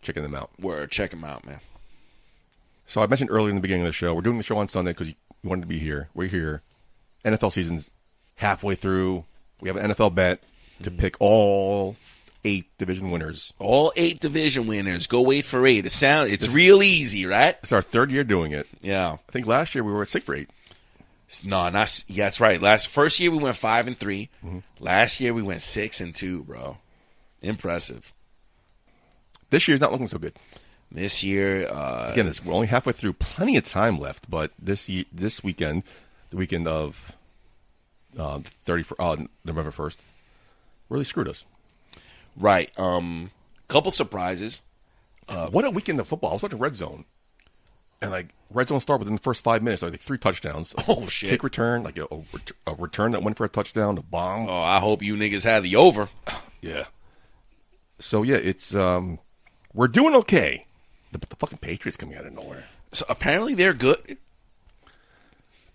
checking them out. Word. Check them out, man. So I mentioned earlier in the beginning of the show, we're doing the show on Sunday because you wanted to be here. We're here. NFL season's halfway through. We have an NFL bet to pick all 8 division winners. All 8 division winners. Go 8 for 8. It's real easy, right? It's our 3rd year doing it. Yeah. I think last year we were at 6 for 8. No, not. Yeah, that's right. First year we went 5 and 3. Mm-hmm. Last year we went 6 and 2, bro. Impressive. This year's not looking so good. This year, again, we're only halfway through. Plenty of time left, but this weekend, the weekend of November 1st, really screwed us. Right. Couple surprises. What a weekend of football! I was watching Red Zone, and like Red Zone start within the first 5 minutes, like 3 touchdowns. Oh shit! Kick return, like a return that went for a touchdown, a bomb. Oh, I hope you niggas had the over. Yeah. So yeah, it's we're doing okay. The fucking Patriots coming out of nowhere. So apparently they're good.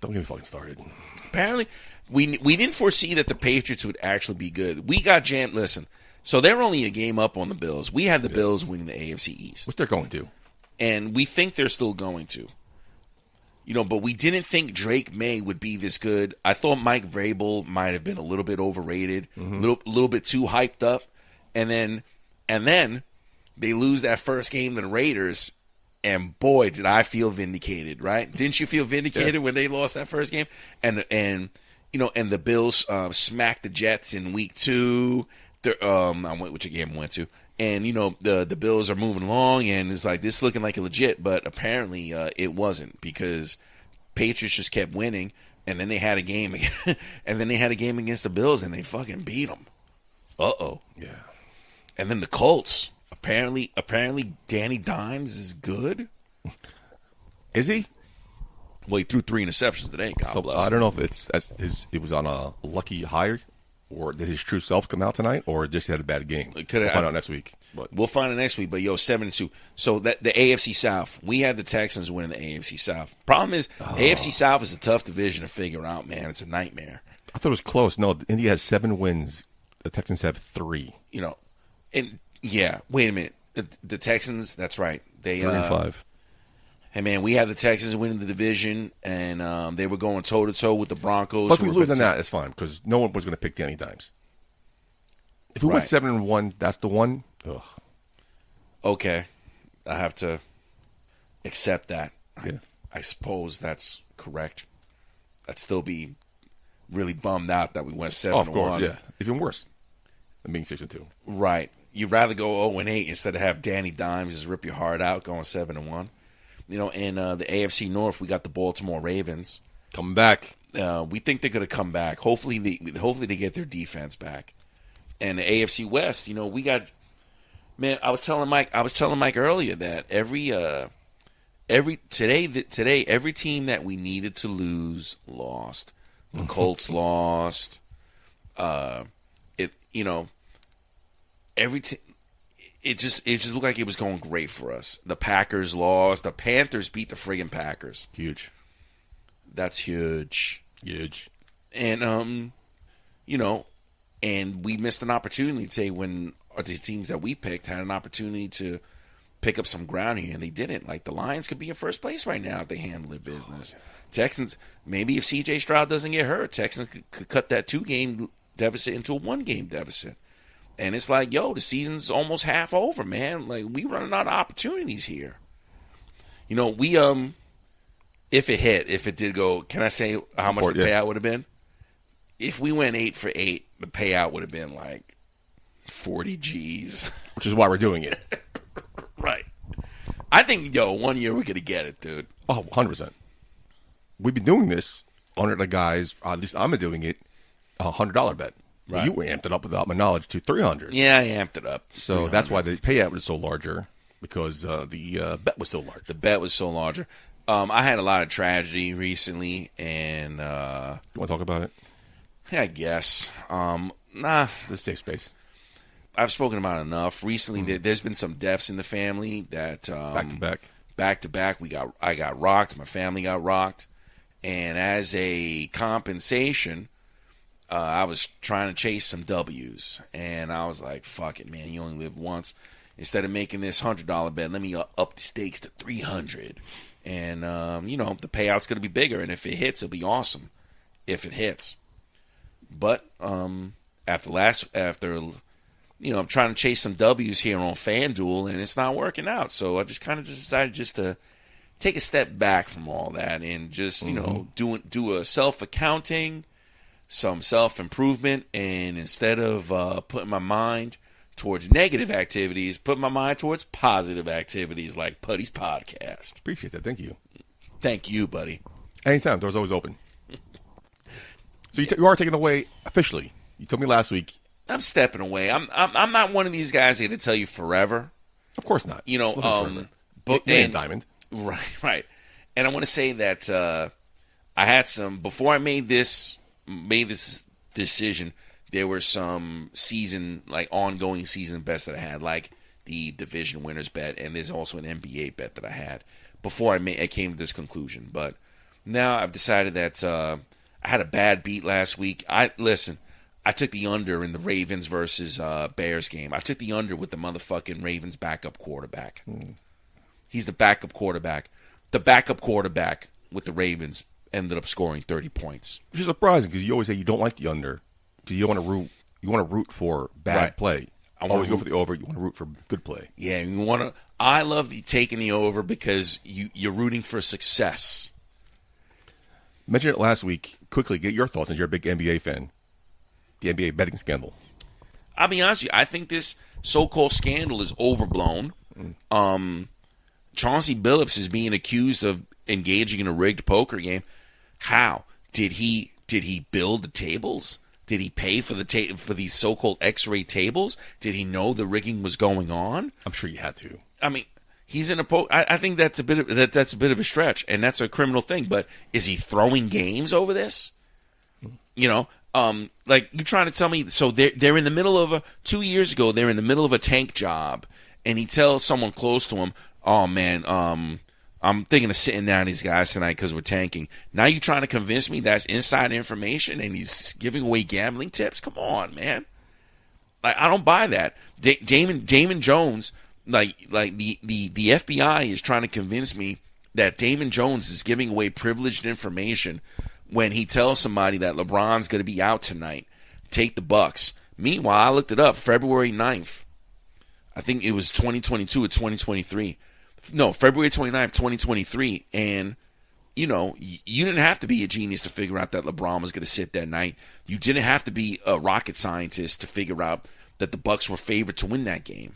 Don't get me fucking started. Apparently, we didn't foresee that the Patriots would actually be good. We got jammed. Listen, so they're only a game up on the Bills. We had the Bills winning the AFC East. What's they're going to? And we think they're still going to. But we didn't think Drake May would be this good. I thought Mike Vrabel might have been a little bit overrated, a little bit too hyped up, and then they lose that first game to the Raiders, and boy, did I feel vindicated, right? Didn't you feel vindicated when they lost that first game? And the Bills smacked the Jets in week 2. Which game I went to. And, the Bills are moving along, and it's like, this looking like a legit, but apparently it wasn't, because Patriots just kept winning, and then they had a game, against the Bills, and they fucking beat them. Uh-oh. Yeah. And then the Colts. Apparently, Danny Dimes is good. Is he? Well, he threw 3 interceptions today. God bless him. I don't know if it was on a lucky high, or did his true self come out tonight, or just had a bad game. We'll find out next week. We'll find out next week. But 7-2. So that the AFC South, we had the Texans winning the AFC South. Problem is, AFC South is a tough division to figure out, man. It's a nightmare. I thought it was close. No, Indy has 7 wins. The Texans have 3. And yeah, wait a minute. The Texans, that's right. They 3-5. Hey man, we had the Texans winning the division, and they were going toe to toe with the Broncos. But if we lose on that, it's fine, because no one was going to pick Danny Dimes. If we went 7-1, that's the one. Ugh. Okay, I have to accept that. Yeah. I suppose that's correct. I'd still be really bummed out that we went 7-1. Oh, of course, yeah. Even worse than being 6-2. Right. You'd rather go 0-8 instead of have Danny Dimes just rip your heart out going 7-1. In the AFC North, we got the Baltimore Ravens coming back. We think they're going to come back. Hopefully they get their defense back. And the AFC West, we got. Man, I was telling Mike earlier that every team that we needed to lose lost. The Colts lost. It just looked like it was going great for us. The Packers lost. The Panthers beat the friggin' Packers. Huge. That's huge. Huge. And and we missed an opportunity today when the teams that we picked had an opportunity to pick up some ground here, and they didn't. Like, the Lions could be in first place right now if they handle their business. Texans, maybe if C.J. Stroud doesn't get hurt, Texans could cut that 2-game deficit into a 1-game deficit. And it's like, the season's almost half over, man. Like, we running out of opportunities here. We if it did go, can I say how much the payout would have been? If we went 8 for 8, the payout would have been like 40 G's. Which is why we're doing it. Right. I think, 1 year we're going to get it, dude. Oh, 100%. We've been doing this under the guys, at least I'm doing it, $100 bet. Right. You amped it up without my knowledge to 300. Yeah, I amped it up. So 300. That's why the payout was so larger, because the bet was so large. The bet was so larger. I had a lot of tragedy recently, and You want to talk about it? I guess nah. This safe space. I've spoken about it enough. Recently, there's been some deaths in the family that back to back. I got rocked. My family got rocked, and as a compensation, I was trying to chase some W's, and I was like, "Fuck it, man! You only live once." Instead of making this $100 bet, let me up the stakes to $300, and the payout's gonna be bigger. And if it hits, it'll be awesome. If it hits, but after. I'm trying to chase some W's here on FanDuel, and it's not working out. So I just kind of decided just to take a step back from all that and just, do a self-accounting, some self-improvement, and instead of putting my mind towards negative activities, put my mind towards positive activities like Putty's podcast. Appreciate that. Thank you. Thank you, buddy. Anytime. Door's always open. So you are taking away officially. You told me last week. I'm stepping away. I'm not one of these guys that going to tell you forever. Of course not. But Diamond. Right. And I want to say that I had some before I made this decision. There were some ongoing season bets that I had, like the division winners bet, and there's also an NBA bet that I had before I came to this conclusion. But now I've decided that I had a bad beat last week. I took the under in the Ravens versus Bears game. I took the under with the motherfucking Ravens backup quarterback. He's the backup quarterback. The backup quarterback with the Ravens ended up scoring 30 points. Which is surprising because you always say you don't like the under because you want to root for bad play. I always go for the over. You want to root for good play. Yeah, I love taking the over because you're rooting for success. Mentioned it last week. Quickly, get your thoughts since you're a big NBA fan. The NBA betting scandal. I'll be honest with you. I think this so-called scandal is overblown. Chauncey Billups is being accused of engaging in a rigged poker game. How did he build the tables? Did he pay for for these so-called X-ray tables? Did he know the rigging was going on? I'm sure you had to. I mean, he's in a poker. I think that's a bit of a stretch, and that's a criminal thing. But is he throwing games over this? Like you're trying to tell me, so they're in the middle of 2 years ago, they're in the middle of a tank job, and he tells someone close to him, "Oh man, I'm thinking of sitting down these guys tonight because we're tanking." Now you're trying to convince me that's inside information, and he's giving away gambling tips? Come on, man. Like I don't buy that. Damon Jones, like the FBI is trying to convince me that Damon Jones is giving away privileged information when he tells somebody that LeBron's going to be out tonight, take the Bucks. Meanwhile, I looked it up, February 9th. I think it was 2022 or 2023. No, February 29th, 2023. And, you didn't have to be a genius to figure out that LeBron was going to sit that night. You didn't have to be a rocket scientist to figure out that the Bucks were favored to win that game.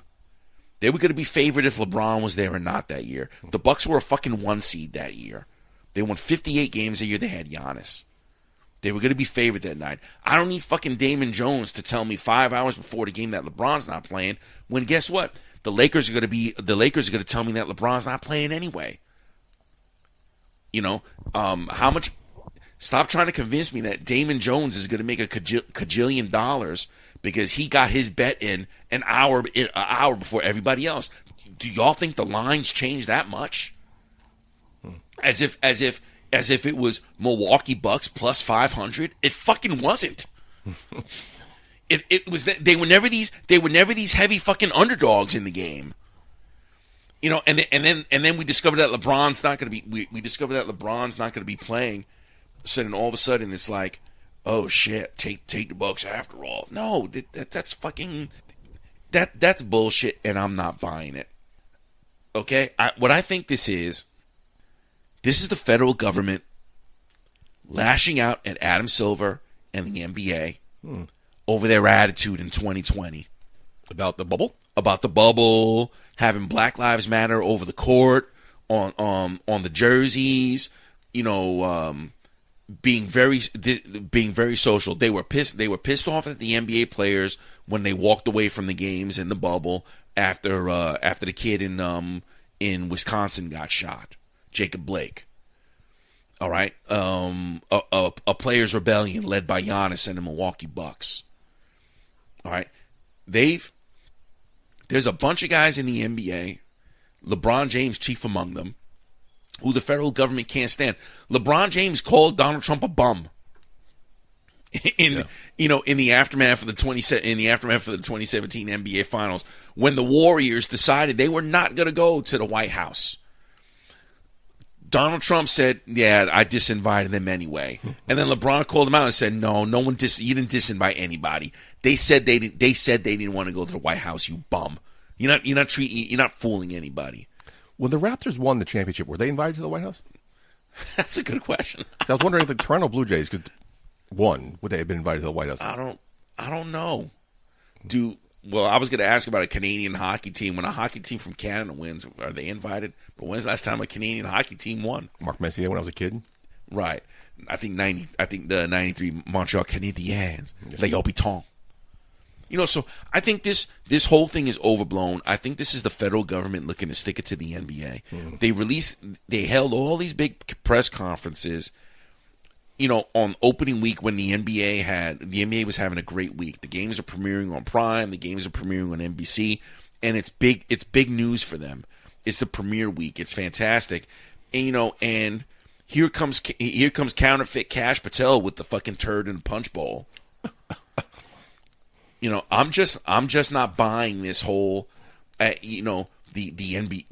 They were going to be favored if LeBron was there or not that year. The Bucks were a fucking 1 seed that year. They won 58 games a year. They had Giannis. They were going to be favored that night. I don't need fucking Damon Jones to tell me 5 hours before the game that LeBron's not playing. When guess what? The Lakers are going to tell me that LeBron's not playing anyway. How much? Stop trying to convince me that Damon Jones is going to make a cajillion dollars because he got his bet in an hour before everybody else. Do y'all think the lines changed that much? As if it was Milwaukee Bucks plus 500. It fucking wasn't. It was that they were never these heavy fucking underdogs in the game. And then we discovered that LeBron's not going to be. We discovered that LeBron's not going to be playing. So then all of a sudden it's like, oh shit, take the Bucks after all. No, that's fucking that's bullshit, and I'm not buying it. Okay, what I think this is the federal government lashing out at Adam Silver and the NBA over their attitude in 2020. About the bubble? About the bubble, having Black Lives Matter over the court, on the jerseys, being very social. They were pissed off at the NBA players when they walked away from the games in the bubble after the kid in Wisconsin got shot. Jacob Blake. All right, a players' rebellion led by Giannis and the Milwaukee Bucks. All right, there's a bunch of guys in the NBA, LeBron James chief among them, who the federal government can't stand. LeBron James called Donald Trump a bum in the aftermath of the 2017 NBA Finals, when the Warriors decided they were not going to go to the White House. Donald Trump said, "Yeah, I disinvited them anyway." And then LeBron called him out and said, "No, you didn't disinvite anybody. They said they didn't want to go to the White House. You bum. You're not fooling anybody." When the Raptors won the championship, were they invited to the White House? That's a good question. I was wondering if the Toronto Blue Jays would they have been invited to the White House? I don't know. Well, I was going to ask about a Canadian hockey team. When a hockey team from Canada wins, are they invited? But when's the last time a Canadian hockey team won? Mark Messier when I was a kid. Right. I think the 93 Montreal Canadiens. Les Hôpitaux. So I think this whole thing is overblown. I think this is the federal government looking to stick it to the NBA. They held all these big press conferences, on opening week when the NBA was having a great week. The games are premiering on Prime, the games are premiering on NBC, and it's big news for them. It's the premiere week. It's fantastic. And here comes counterfeit Cash Patel with the fucking turd in the punch bowl. I'm just not buying this whole the NBA,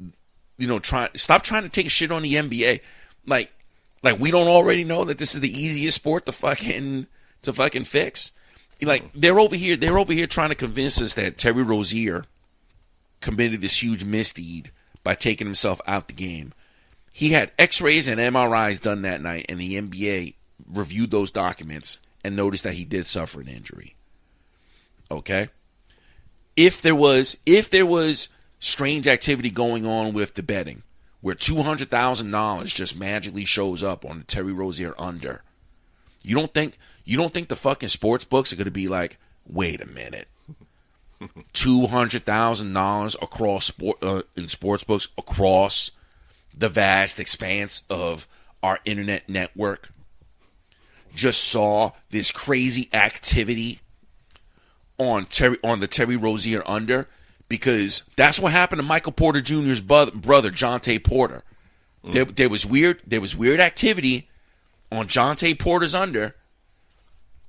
stop trying to take a shit on the NBA. Like we don't already know that this is the easiest sport to fucking fix. Like they're over here trying to convince us that Terry Rozier committed this huge misdeed by taking himself out the game. He had X-rays and MRIs done that night, and the NBA reviewed those documents and noticed that he did suffer an injury. Okay? If there was strange activity going on with the betting, where $200,000 just magically shows up on the Terry Rozier under, you don't think the fucking sports books are going to be like, wait a minute, $200,000 across in sports books across the vast expanse of our internet network just saw this crazy activity on the Terry Rozier under? Because that's what happened to Michael Porter Jr.'s brother, Jonte Porter. There was weird activity on Jonte Porter's under,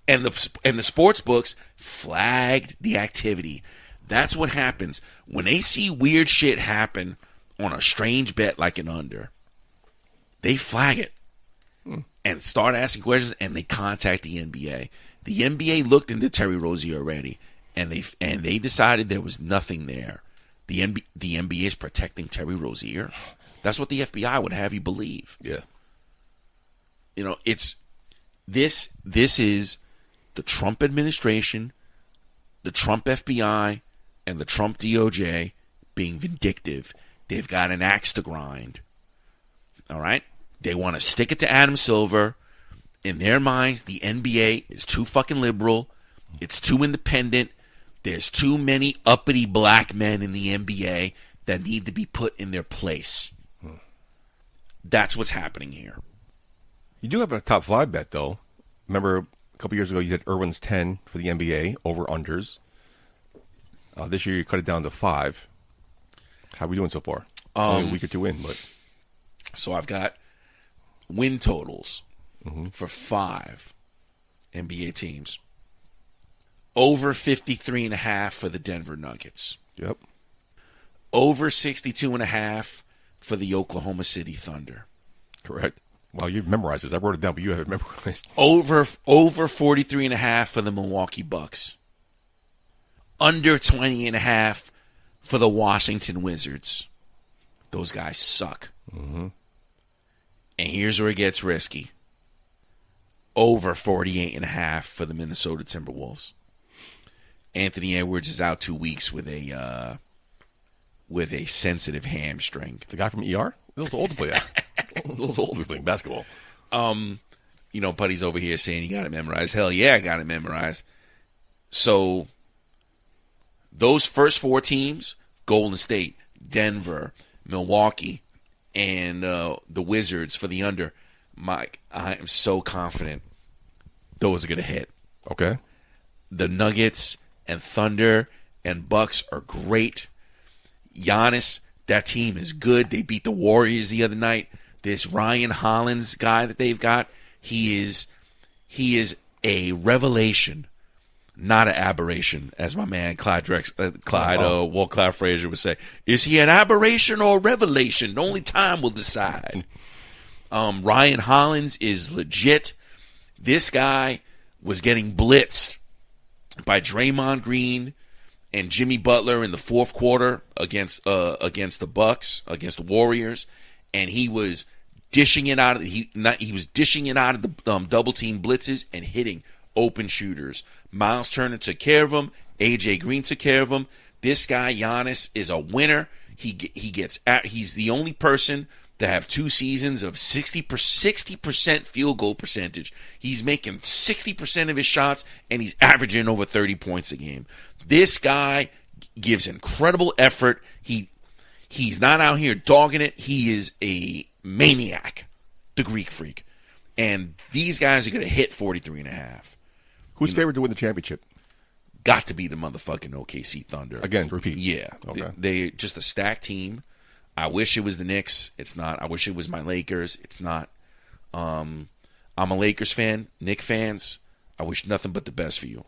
and the sports books flagged the activity. That's what happens when they see weird shit happen on a strange bet like an under. They flag it and start asking questions, and they contact the NBA. The NBA looked into Terry Rozier already, and they decided there was nothing there. The NBA is protecting Terry Rozier. That's what the FBI would have you believe. Yeah. It's this is the Trump administration, the Trump FBI, and the Trump DOJ being vindictive. They've got an axe to grind. All right? They want to stick it to Adam Silver. In their minds, the NBA is too fucking liberal. It's too independent. There's too many uppity black men in the NBA that need to be put in their place. That's what's happening here. You do have a top 5 bet, though. Remember a couple years ago you did Irwin's 10 for the NBA, over-unders. This year you cut it down to 5. How are we doing so far? Only a week or two in, but... So I've got win totals for 5 NBA teams. Over 53.5 for the Denver Nuggets. Yep. Over 62.5 for the Oklahoma City Thunder. Correct. Well, you've memorized this. I wrote it down, but you have it memorized. Over 43.5 for the Milwaukee Bucks. Under 20.5 for the Washington Wizards. Those guys suck. Mm-hmm. And here's where it gets risky. Over 48.5 for the Minnesota Timberwolves. Anthony Edwards is out 2 weeks with a sensitive hamstring. The guy from ER? A little old to play that. A little old to play basketball. Buddy's over here saying he got it memorized. Hell yeah, I got it memorized. So those first 4 teams, Golden State, Denver, Milwaukee, and the Wizards for the under. Mike, I am so confident those are going to hit. Okay. The Nuggets and Thunder and Bucks are great. Giannis, that team is good. They beat the Warriors the other night. This Ryan Hollins guy that they've got, he is a revelation, not an aberration, as my man Clyde Frazier would say. Is he an aberration or a revelation? Only time will decide. Ryan Hollins is legit. This guy was getting blitzed by Draymond Green and Jimmy Butler in the fourth quarter against the Bucks, against the Warriors, and he was dishing it out of the double team blitzes and hitting open shooters. Miles Turner took care of him. AJ Green took care of him. This guy Giannis is a winner. He's the only person to have 2 seasons of 60% field goal percentage. He's making 60% of his shots, and he's averaging over 30 points a game. This guy gives incredible effort. He's not out here dogging it. He is a maniac, the Greek Freak. And these guys are going to hit 43.5. Who's favored to win the championship? Got to be the motherfucking OKC Thunder. Again, repeat. Yeah. Okay. They just a stacked team. I wish it was the Knicks. It's not. I wish it was my Lakers. It's not. I'm a Lakers fan. Knicks fans, I wish nothing but the best for you.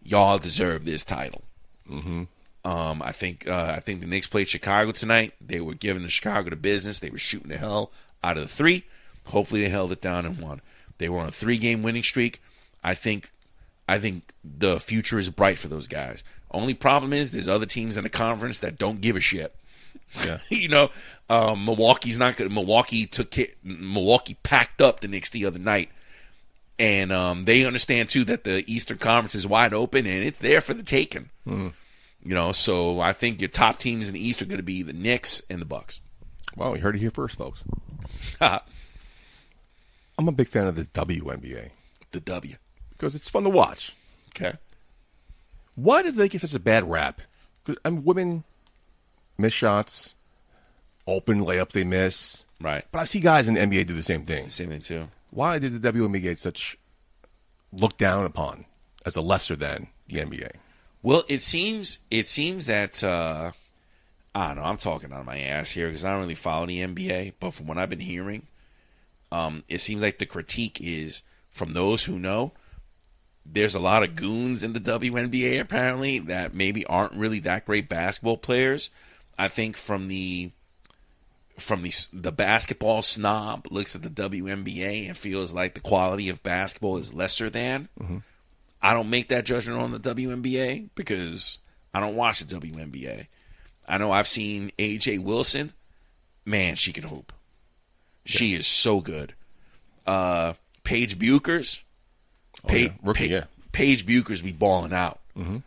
Y'all deserve this title. Mm-hmm. I think the Knicks played Chicago tonight. They were giving the Chicago the business. They were shooting the hell out of the 3. Hopefully they held it down and won. They were on a 3-game winning streak. I think the future is bright for those guys. Only problem is there's other teams in the conference that don't give a shit. Yeah. Milwaukee's not good. Milwaukee packed up the Knicks the other night. And they understand, too, that the Eastern Conference is wide open, and it's there for the taking. Mm. So I think your top teams in the East are going to be the Knicks and the Bucks. Well, you heard it here first, folks. I'm a big fan of the WNBA. The W. Because it's fun to watch. Okay. Why did they get such a bad rap? Because women miss shots, open layups they miss. Right. But I see guys in the NBA do the same thing. Same thing, too. Why did the WNBA get such looked down upon as a lesser than the NBA? Well, it seems that I don't know. I'm talking out of my ass here because I don't really follow the NBA. But from what I've been hearing, it seems like the critique is from those who know. There's a lot of goons in the WNBA apparently that maybe aren't really that great basketball players. I think from the basketball snob looks at the WNBA and feels like the quality of basketball is lesser than. Mm-hmm. I don't make that judgment on the WNBA because I don't watch the WNBA. I know I've seen AJ Wilson. Man, she can hoop. Yeah. She is so good. Paige Buchers. Paige Buchers be balling out. Mm-hmm.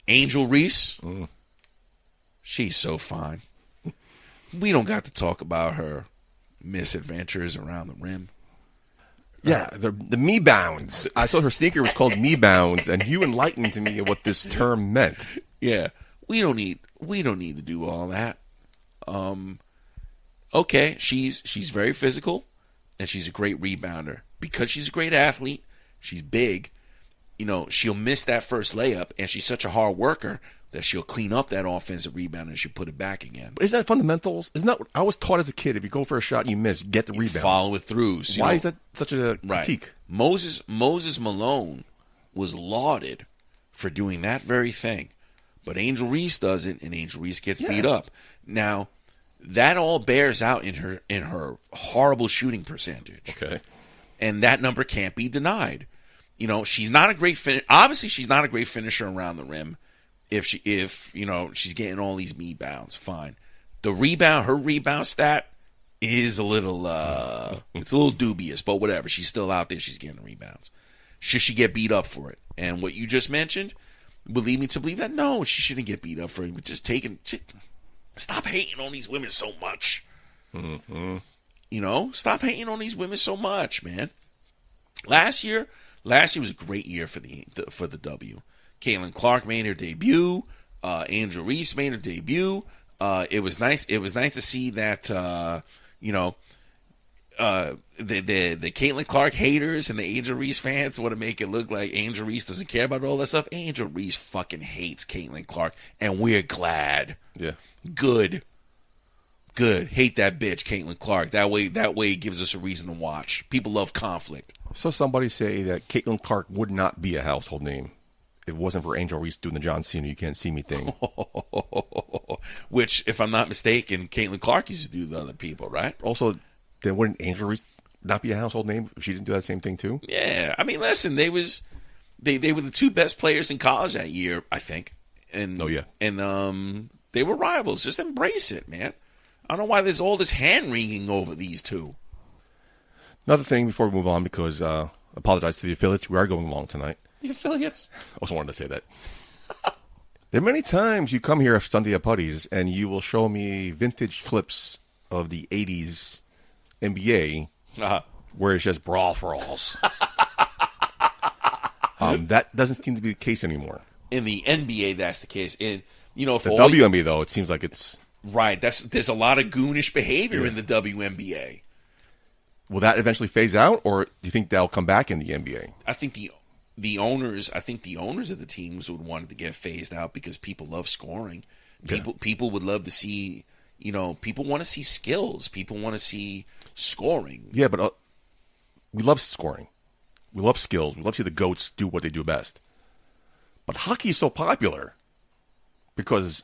Angel Reese. She's so fine. We don't got to talk about her misadventures around the rim. Yeah, the me bounds. I saw her sneaker was called me bounds, and you enlightened to me what this term meant. Yeah, we don't need to do all that. Okay, she's very physical, and she's a great rebounder because she's a great athlete. She's big. She'll miss that first layup, and she's such a hard worker that she'll clean up that offensive rebound and she'll put it back again. But isn't that fundamentals? Isn't that what I was taught as a kid? If you go for a shot and you miss, get the rebound. Follow it through. So, why is that such a critique? Moses Malone was lauded for doing that very thing. But Angel Reese does it, and Angel Reese gets beat up. Now, that all bears out in her horrible shooting percentage. Okay. And that number can't be denied. She's not a great obviously she's not a great finisher around the rim. If she's getting all these rebounds, fine. Her rebound stat is a little it's a little dubious, but whatever. She's still out there. She's getting rebounds. Should she get beat up for it? And what you just mentioned would lead me to believe that no, she shouldn't get beat up for it. But just stop hating on these women so much. Mm-hmm. Stop hating on these women so much, man. Last year was a great year for the W. Caitlin Clark made her debut. Angel Reese made her debut. It was nice. It was nice to see that you know, the Caitlin Clark haters and the Angel Reese fans want to make it look like Angel Reese doesn't care about all that stuff. Angel Reese fucking hates Caitlin Clark, and we're glad. Yeah. Good. Hate that bitch, Caitlin Clark. That way it gives us a reason to watch. People love conflict. So somebody say that Caitlin Clark would not be a household name if it wasn't for Angel Reese doing the John Cena "You Can't See Me" thing. Which, if I'm not mistaken, Caitlin Clark used to do the other people, right? Also, then wouldn't Angel Reese not be a household name if she didn't do that same thing too? Yeah, I mean, listen, they were the two best players in college that year, I think. And they were rivals. Just embrace it, man. I don't know why there's all this hand wringing over these two. Another thing before we move on, because apologize to the affiliates, we are going long tonight. The affiliates. I also wanted to say that. There are many times you come here after Sunday at Putties and you will show me vintage clips of the 80s NBA where it's just brawl for alls. That doesn't seem to be the case anymore. In the NBA, that's the case. In for the WNBA, though, it seems like it's... Right. There's a lot of goonish behavior in the WNBA. Will that eventually phase out, or do you think that'll come back in the NBA? I think the owners of the teams would want it to get phased out because people love scoring. People would love to see, people want to see skills. People want to see scoring. Yeah, but we love scoring. We love skills. We love to see the GOATs do what they do best. But hockey is so popular because,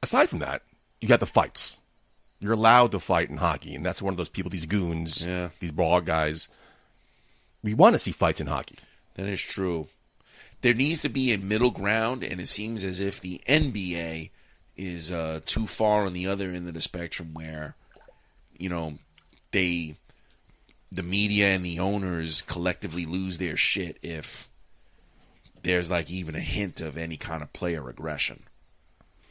aside from that, you got the fights. You're allowed to fight in hockey, and that's one of those people, these goons, these broad guys. We want to see fights in hockey. That is true. There needs to be a middle ground, and it seems as if the NBA is too far on the other end of the spectrum where, the media and the owners collectively lose their shit if there's like even a hint of any kind of player aggression.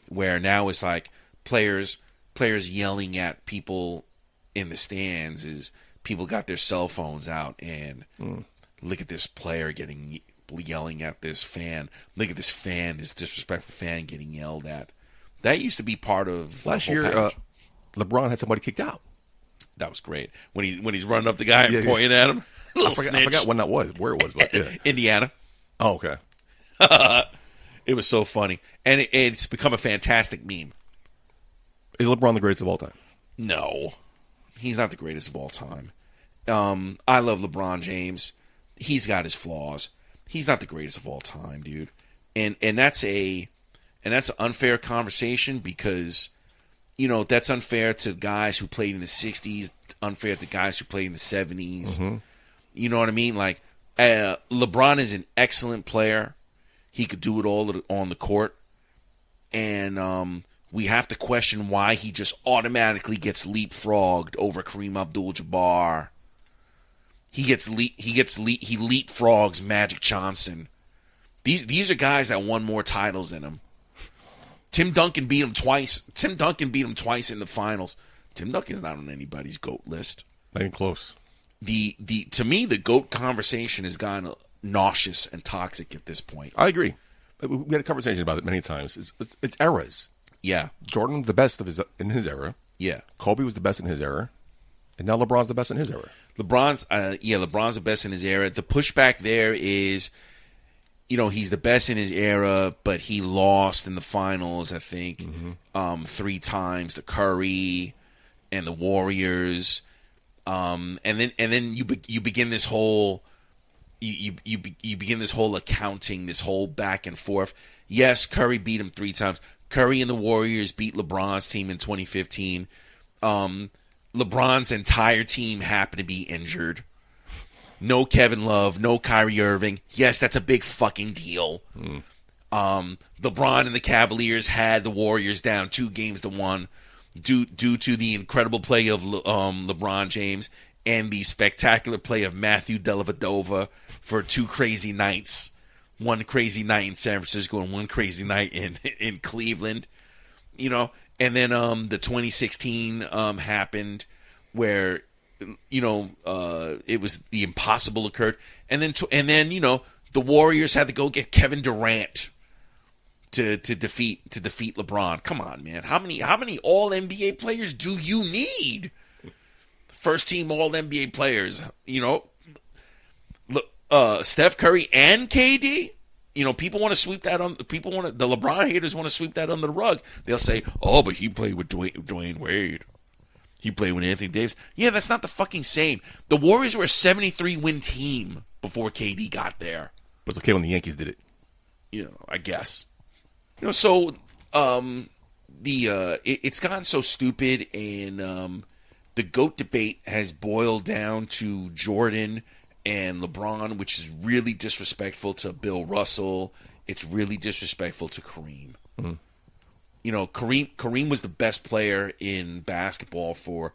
Where now it's like players yelling at people in the stands is people got their cell phones out and look at this player yelling at this fan. Look at this fan, this disrespectful fan getting yelled at. That used to be part of last year. LeBron had somebody kicked out. That was great when he's running up the guy and pointing at him. I forgot when that was, where it was, but Indiana. Oh, okay. It was so funny, and it's become a fantastic meme. Is LeBron the greatest of all time? No, he's not the greatest of all time. I love LeBron James. He's got his flaws. He's not the greatest of all time, dude. And that's an unfair conversation because, that's unfair to guys who played in the 60s, unfair to guys who played in the 70s. Mm-hmm. You know what I mean? Like, LeBron is an excellent player. He could do it all on the court. And we have to question why he just automatically gets leapfrogged over Kareem Abdul-Jabbar. He leapfrogs Magic Johnson. These are guys that won more titles than him. Tim Duncan beat him twice. Tim Duncan beat him twice in the finals. Tim Duncan's not on anybody's GOAT list. Not even close. To me, the GOAT conversation has gotten nauseous and toxic at this point. I agree. We had a conversation about it many times. It's eras. Yeah. Jordan was the best in his era. Yeah. Kobe was the best in his era. And now LeBron's the best in his era. LeBron's the best in his era. The pushback there is, he's the best in his era, but he lost in the finals, I think, 3 times to Curry and the Warriors. And then you begin this whole you begin this whole accounting, this whole back and forth. Yes, Curry beat him 3 times. Curry and the Warriors beat LeBron's team in 2015. LeBron's entire team happened to be injured. No Kevin Love, no Kyrie Irving. Yes, that's a big fucking deal. LeBron and the Cavaliers had the Warriors down 2-1 due to the incredible play of LeBron James and the spectacular play of Matthew Dellavedova for 2 crazy nights. One crazy night in San Francisco and one crazy night in Cleveland. And then the 2016 happened where it was the impossible occurred, and then the Warriors had to go get Kevin Durant to defeat LeBron. Come on, man. How many All NBA players do you need? First team All NBA players. You know, look, Steph Curry and KD. You know, people want to sweep that on. The LeBron haters want to sweep that under the rug. They'll say, "Oh, but he played with Dwayne Wade. He played with Anthony Davis." Yeah, that's not the fucking same. The Warriors were a 73-win team before KD got there. But it's okay when the Yankees did it. You know, I guess. You know, so it's gotten so stupid, and the GOAT debate has boiled down to Jordan and LeBron, which is really disrespectful to Bill Russell. It's really disrespectful to Kareem. Mm-hmm. You know, Kareem was the best player in basketball for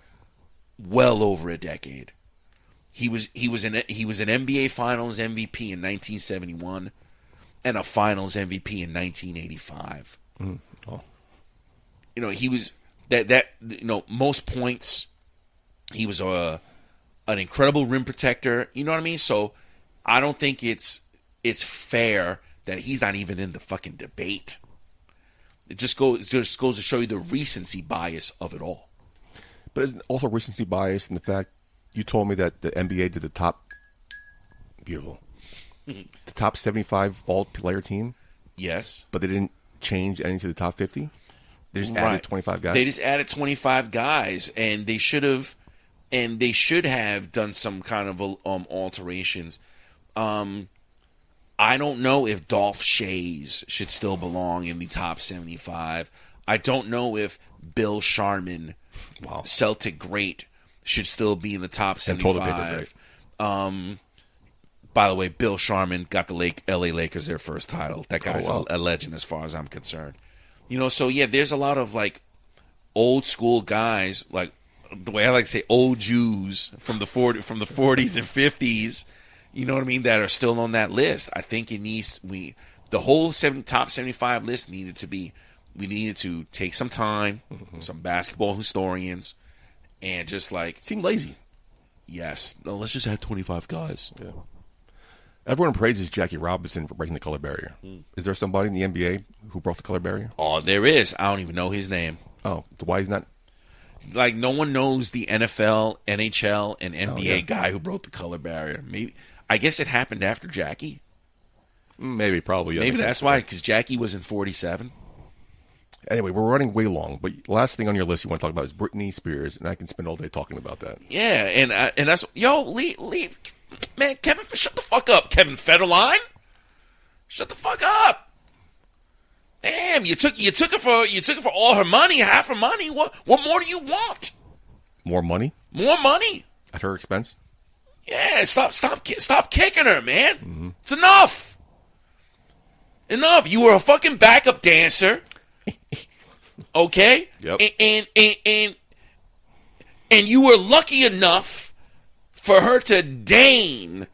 well over a decade. He was an NBA Finals MVP in 1971 and a Finals MVP in 1985. Mm. Oh. You know, he was most points. He was an incredible rim protector. You know what I mean? So I don't think it's fair that he's not even in the fucking debate. It just goes to show you the recency bias of it all. But isn't also recency bias in the fact you told me that the NBA did the top 75 all-player team? Yes. But they didn't change anything to the top 50? They just added 25 guys? They just added 25 guys, and they should have done some kind of alterations. I don't know if Dolph Schayes should still belong in the top 75. I don't know if Bill Sharman, Celtic great, should still be in the top 75. By the way, Bill Sharman got the LA Lakers their first title. That guy's a legend as far as I'm concerned. You know, so yeah, there's a lot of like old school guys, like the way I like to say old Jews from the 40s and 50s. You know what I mean? That are still on that list. I think the whole top 75 list needed to take some time, some basketball historians, and just like seem lazy. Yes, no, let's just add 25 guys. Yeah. Everyone praises Jackie Robinson for breaking the color barrier. Is there somebody in the NBA who broke the color barrier? Oh, there is. I don't even know his name. Oh, why he's not? Like no one knows the NFL, NHL, and NBA guy who broke the color barrier. Maybe. I guess it happened after Jackie. Maybe, probably. Yeah, maybe that's why, because Jackie was in 47. Anyway, we're running way long, but last thing on your list you want to talk about is Britney Spears, and I can spend all day talking about that. Yeah, and that's leave, man, Kevin, shut the fuck up, Kevin Federline. Shut the fuck up. Damn, you took it for all her money, half her money. What more do you want? More money? More money at her expense? Yeah, stop kicking her, man. Mm-hmm. It's enough. Enough. You were a fucking backup dancer. Okay? Yep. And you were lucky enough for her to deign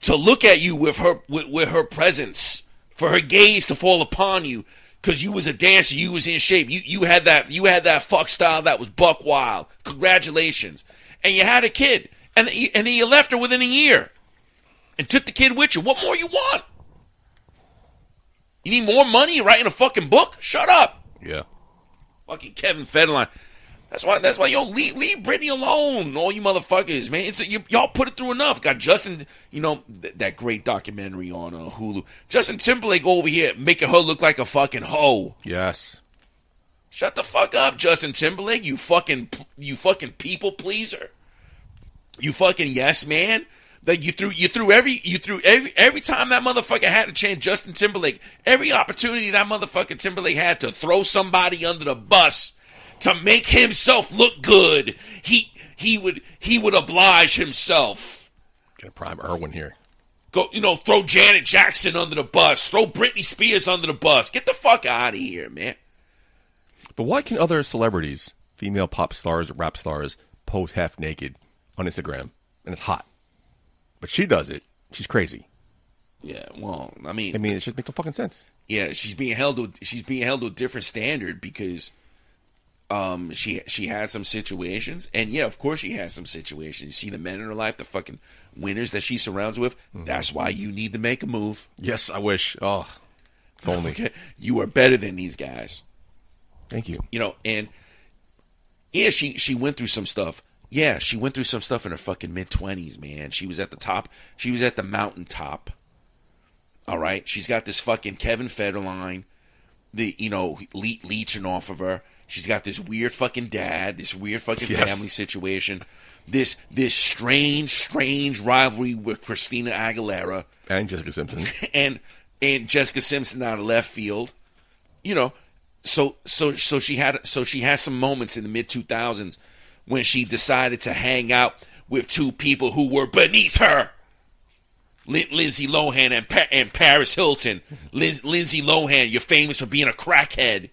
to look at you with her presence, for her gaze to fall upon you, because you was a dancer, you was in shape. You had that fuck style that was buck wild. Congratulations. And you had a kid. And then you left her within a year and took the kid with you. What more you want? You need more money? You're writing a fucking book? Shut up. Yeah. Fucking Kevin Federline. That's why yo, leave Britney alone, all you motherfuckers, man. Y'all put it through enough. Got Justin, that great documentary on Hulu. Justin Timberlake over here making her look like a fucking hoe. Yes. Shut the fuck up, Justin Timberlake. You fucking people pleaser. You fucking yes man. That you threw every time that motherfucker had a chance, Justin Timberlake, every opportunity that motherfucker Timberlake had to throw somebody under the bus to make himself look good, he would oblige himself. Get a prime Irwin here. Go, throw Janet Jackson under the bus, throw Britney Spears under the bus. Get the fuck out of here, man. But why can other celebrities, female pop stars, rap stars, pose half naked on Instagram, and it's hot? But she does it. She's crazy. Yeah, well, I mean, it just makes no fucking sense. Yeah, she's being held to a different standard because she had some situations, and yeah, of course she has some situations. You see the men in her life, the fucking winners that she surrounds with. Mm-hmm. That's why you need to make a move. Yes, I wish. Oh, If only. Okay, you are better than these guys. Thank you. You know, and yeah, she went through some stuff. Yeah, she went through some stuff in her fucking mid-20s, man. She was at the top. She was at the mountaintop. All right? She's got this fucking Kevin Federline, leeching off of her. She's got this weird fucking dad, this weird fucking family situation. This strange rivalry with Christina Aguilera. And Jessica Simpson. and Jessica Simpson out of left field. You know, so she had some moments in the mid-2000s when she decided to hang out with two people who were beneath her. Lindsay Lohan and Paris Hilton. Lindsay Lohan, you're famous for being a crackhead.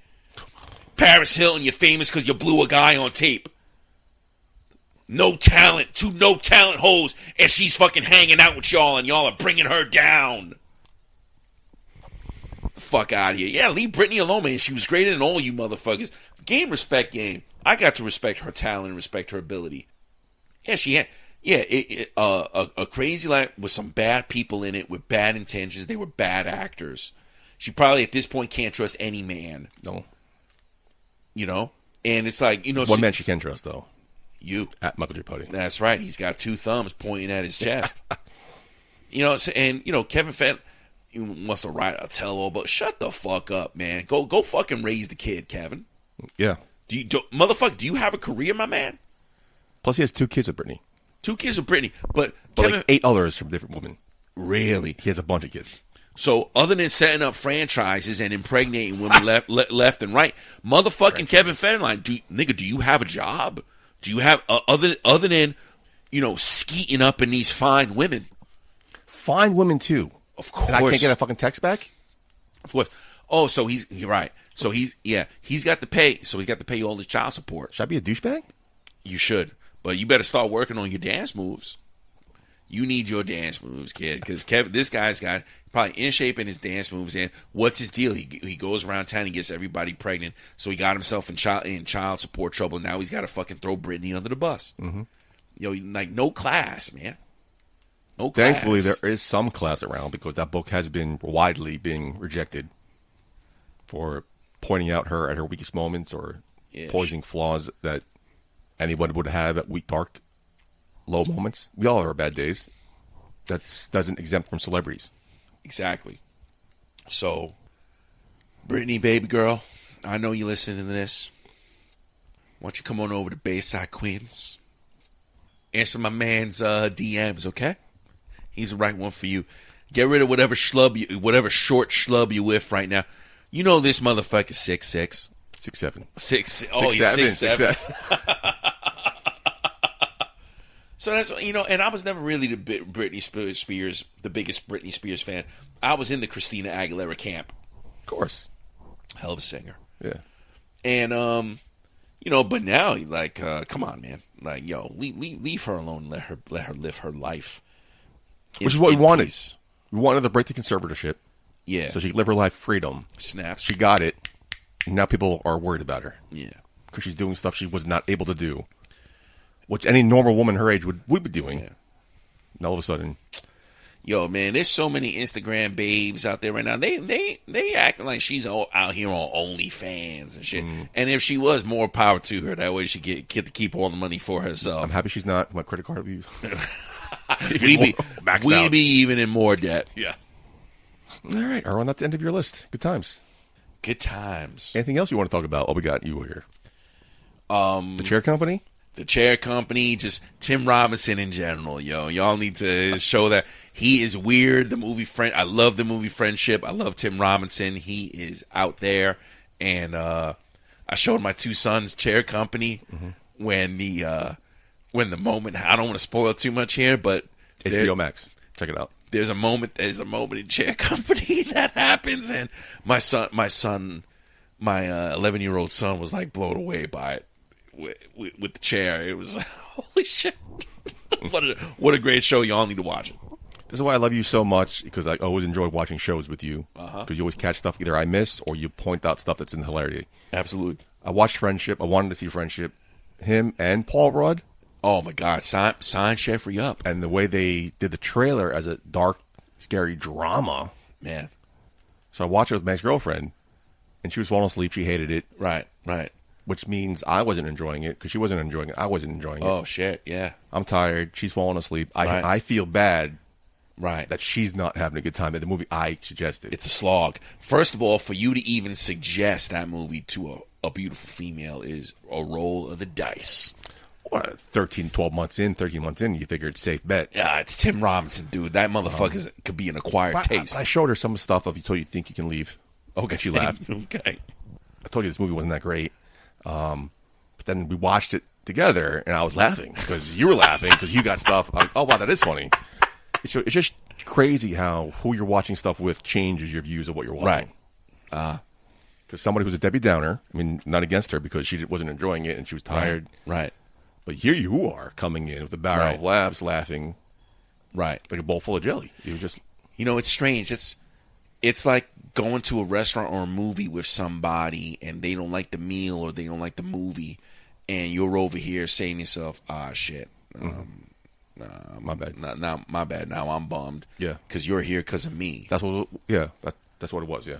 Paris Hilton, you're famous because you blew a guy on tape. No talent, two no-talent hoes, and she's fucking hanging out with y'all, and y'all are bringing her down. The fuck out of here. Yeah, leave Britney alone, man. She was greater than all you motherfuckers. Game, respect, game. I got to respect her talent and respect her ability. Yeah, she had... Yeah, a crazy life with some bad people in it with bad intentions. They were bad actors. She probably at this point can't trust any man. No. You know? And it's like, you know... One man she can trust, though. You. At Michael J. Putty. That's right. He's got two thumbs pointing at his chest. You know, and, you know, Kevin Fett wants to write a tell-all, but shut the fuck up, man. Go fucking raise the kid, Kevin. Yeah. Motherfucker, do you have a career, my man? Plus, he has 2 kids with Britney. 2 kids with Britney, but Kevin, like 8 others from different women. Really? He has a bunch of kids. So, other than setting up franchises and impregnating women left and right, motherfucking Kevin Federline, do you have a job? Do you have other than, you know, skeeting up in these fine women? Fine women too. Of course. And I can't get a fucking text back? Of course. Oh, so you're right. So he's got to pay. So he's got to pay all his child support. Should I be a douchebag? You should. But you better start working on your dance moves. You need your dance moves, kid, because this guy's got probably in shape in his dance moves. And what's his deal? He goes around town, he gets everybody pregnant. So he got himself in child support trouble. Now he's got to fucking throw Britney under the bus. Mm-hmm. You know, like no class, man. No class. Thankfully, there is some class around because that book has been widely being rejected for pointing out her at her weakest moments or pointing flaws that anyone would have at weak, dark, low moments. We all have our bad days. That doesn't exempt from celebrities. Exactly. So, Britney, baby girl, I know you're listening to this. Why don't you come on over to Bayside, Queens? Answer my man's DMs, okay? He's the right one for you. Get rid of whatever short schlub you with right now. You know this motherfucker's 6'6". 6'7". 6'7". Oh, he's 6'7". So that's, you know, and I was never really the biggest Britney Spears fan. I was in the Christina Aguilera camp. Of course. Hell of a singer. Yeah. And, you know, but now, like, come on, man. Like, yo, leave her alone. Let her live her life. Which is what we wanted. Peace. We wanted to break the conservatorship. Yeah. So she could live her life freedom. Snaps. She got it. And now people are worried about her. Yeah. Because she's doing stuff she was not able to do. Which any normal woman her age would be doing. Yeah. And all of a sudden. Yo, man, there's so many Instagram babes out there right now. They acting like she's out here on OnlyFans and shit. Mm. And if she was, more power to her. That way she get to keep all the money for herself. I'm happy she's not. My credit card will be we'd be even in more debt. Yeah. All right, Erwin, that's the end of your list. Good times. Good times. Anything else you want to talk about? Oh, we got you here. The chair company? The chair company, just Tim Robinson in general, yo. Y'all need to show that he is weird. The movie I love the movie Friendship. I love Tim Robinson. He is out there. And I showed my 2 sons chair company when the moment, I don't want to spoil too much here, but HBO Max. Check it out. There's a moment in chair company that happens, and my 11-year-old son was like blown away by it. With the chair, it was holy shit! what a great show! Y'all need to watch it. This is why I love you so much, because I always enjoy watching shows with you. Because you always catch stuff either I miss or you point out stuff that's in hilarity. Absolutely. I watched Friendship. I wanted to see Friendship. Him and Paul Rudd. Oh my God! Sign Jeffrey up. And the way they did the trailer as a dark, scary drama, man. So I watched it with my ex-girlfriend, and she was falling asleep. She hated it. Right. Which means I wasn't enjoying it because she wasn't enjoying it. I wasn't enjoying it. Oh, shit, yeah. I'm tired. She's falling asleep. Right. I feel bad that she's not having a good time at the movie I suggested. It's a slog. First of all, for you to even suggest that movie to a beautiful female is a roll of the dice. What, 12 months in, 13 months in, you figure it's a safe bet. Yeah, it's Tim Robinson, dude. That motherfucker could be an acquired taste. I showed her some stuff of You Told You Think You Can Leave. Okay. She laughed. Okay. I told you this movie wasn't that great. But then we watched it together, and I was laughing because you were laughing because you got stuff. I'm like, oh, wow, that is funny. It's just crazy how who you're watching stuff with changes your views of what you're watching. Right. Because somebody who's a Debbie Downer, I mean, not against her because she wasn't enjoying it and she was tired. Right. But here you are coming in with a barrel of laughs, laughing. Right. Like a bowl full of jelly. It was just... You know, it's strange. It's like going to a restaurant or a movie with somebody and they don't like the meal or they don't like the movie, and you're over here saying to yourself, shit. My bad. Now, my bad. Now I'm bummed. Yeah. Because you're here because of me. That's what it was, yeah.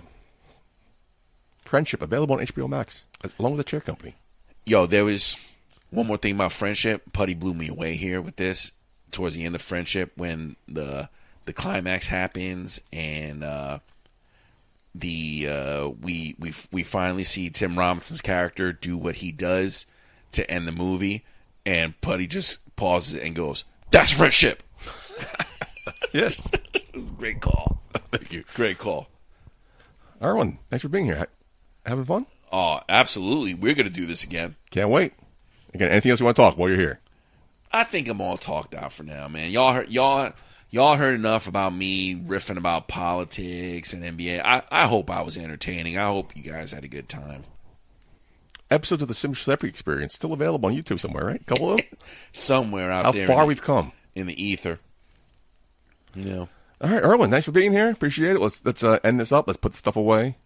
Friendship, available on HBO Max, along with the chair company. Yo, there was one more thing about Friendship. Putty blew me away here with this. Towards the end of Friendship, when the climax happens and we finally see Tim Robinson's character do what he does to end the movie, and Putty just pauses and goes, "That's Friendship." Yes. It was a great call. Thank you. Great call. Arwen, thanks for being here. Having fun? Oh, absolutely. We're going to do this again. Can't wait. Again, anything else you want to talk while you're here? I think I'm all talked out for now, man. Y'all heard enough about me riffing about politics and NBA. I hope I was entertaining. I hope you guys had a good time. Episodes of the Sim Celebrity Experience still available on YouTube somewhere, right? A couple of them? Somewhere out there. How far we've come. In the ether. Yeah. All right, Erwin, thanks for being here. Appreciate it. Let's end this up. Let's put the stuff away.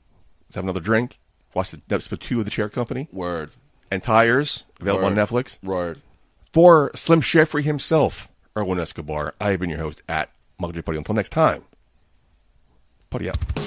Let's have another drink. Watch the episode 2 of The Chair Company. Word. And Tires, available on Netflix. Word. For Slim Sheffrey himself, Erwin Escobar, I have been your host at Muggle J. Putty. Until next time, Putty out.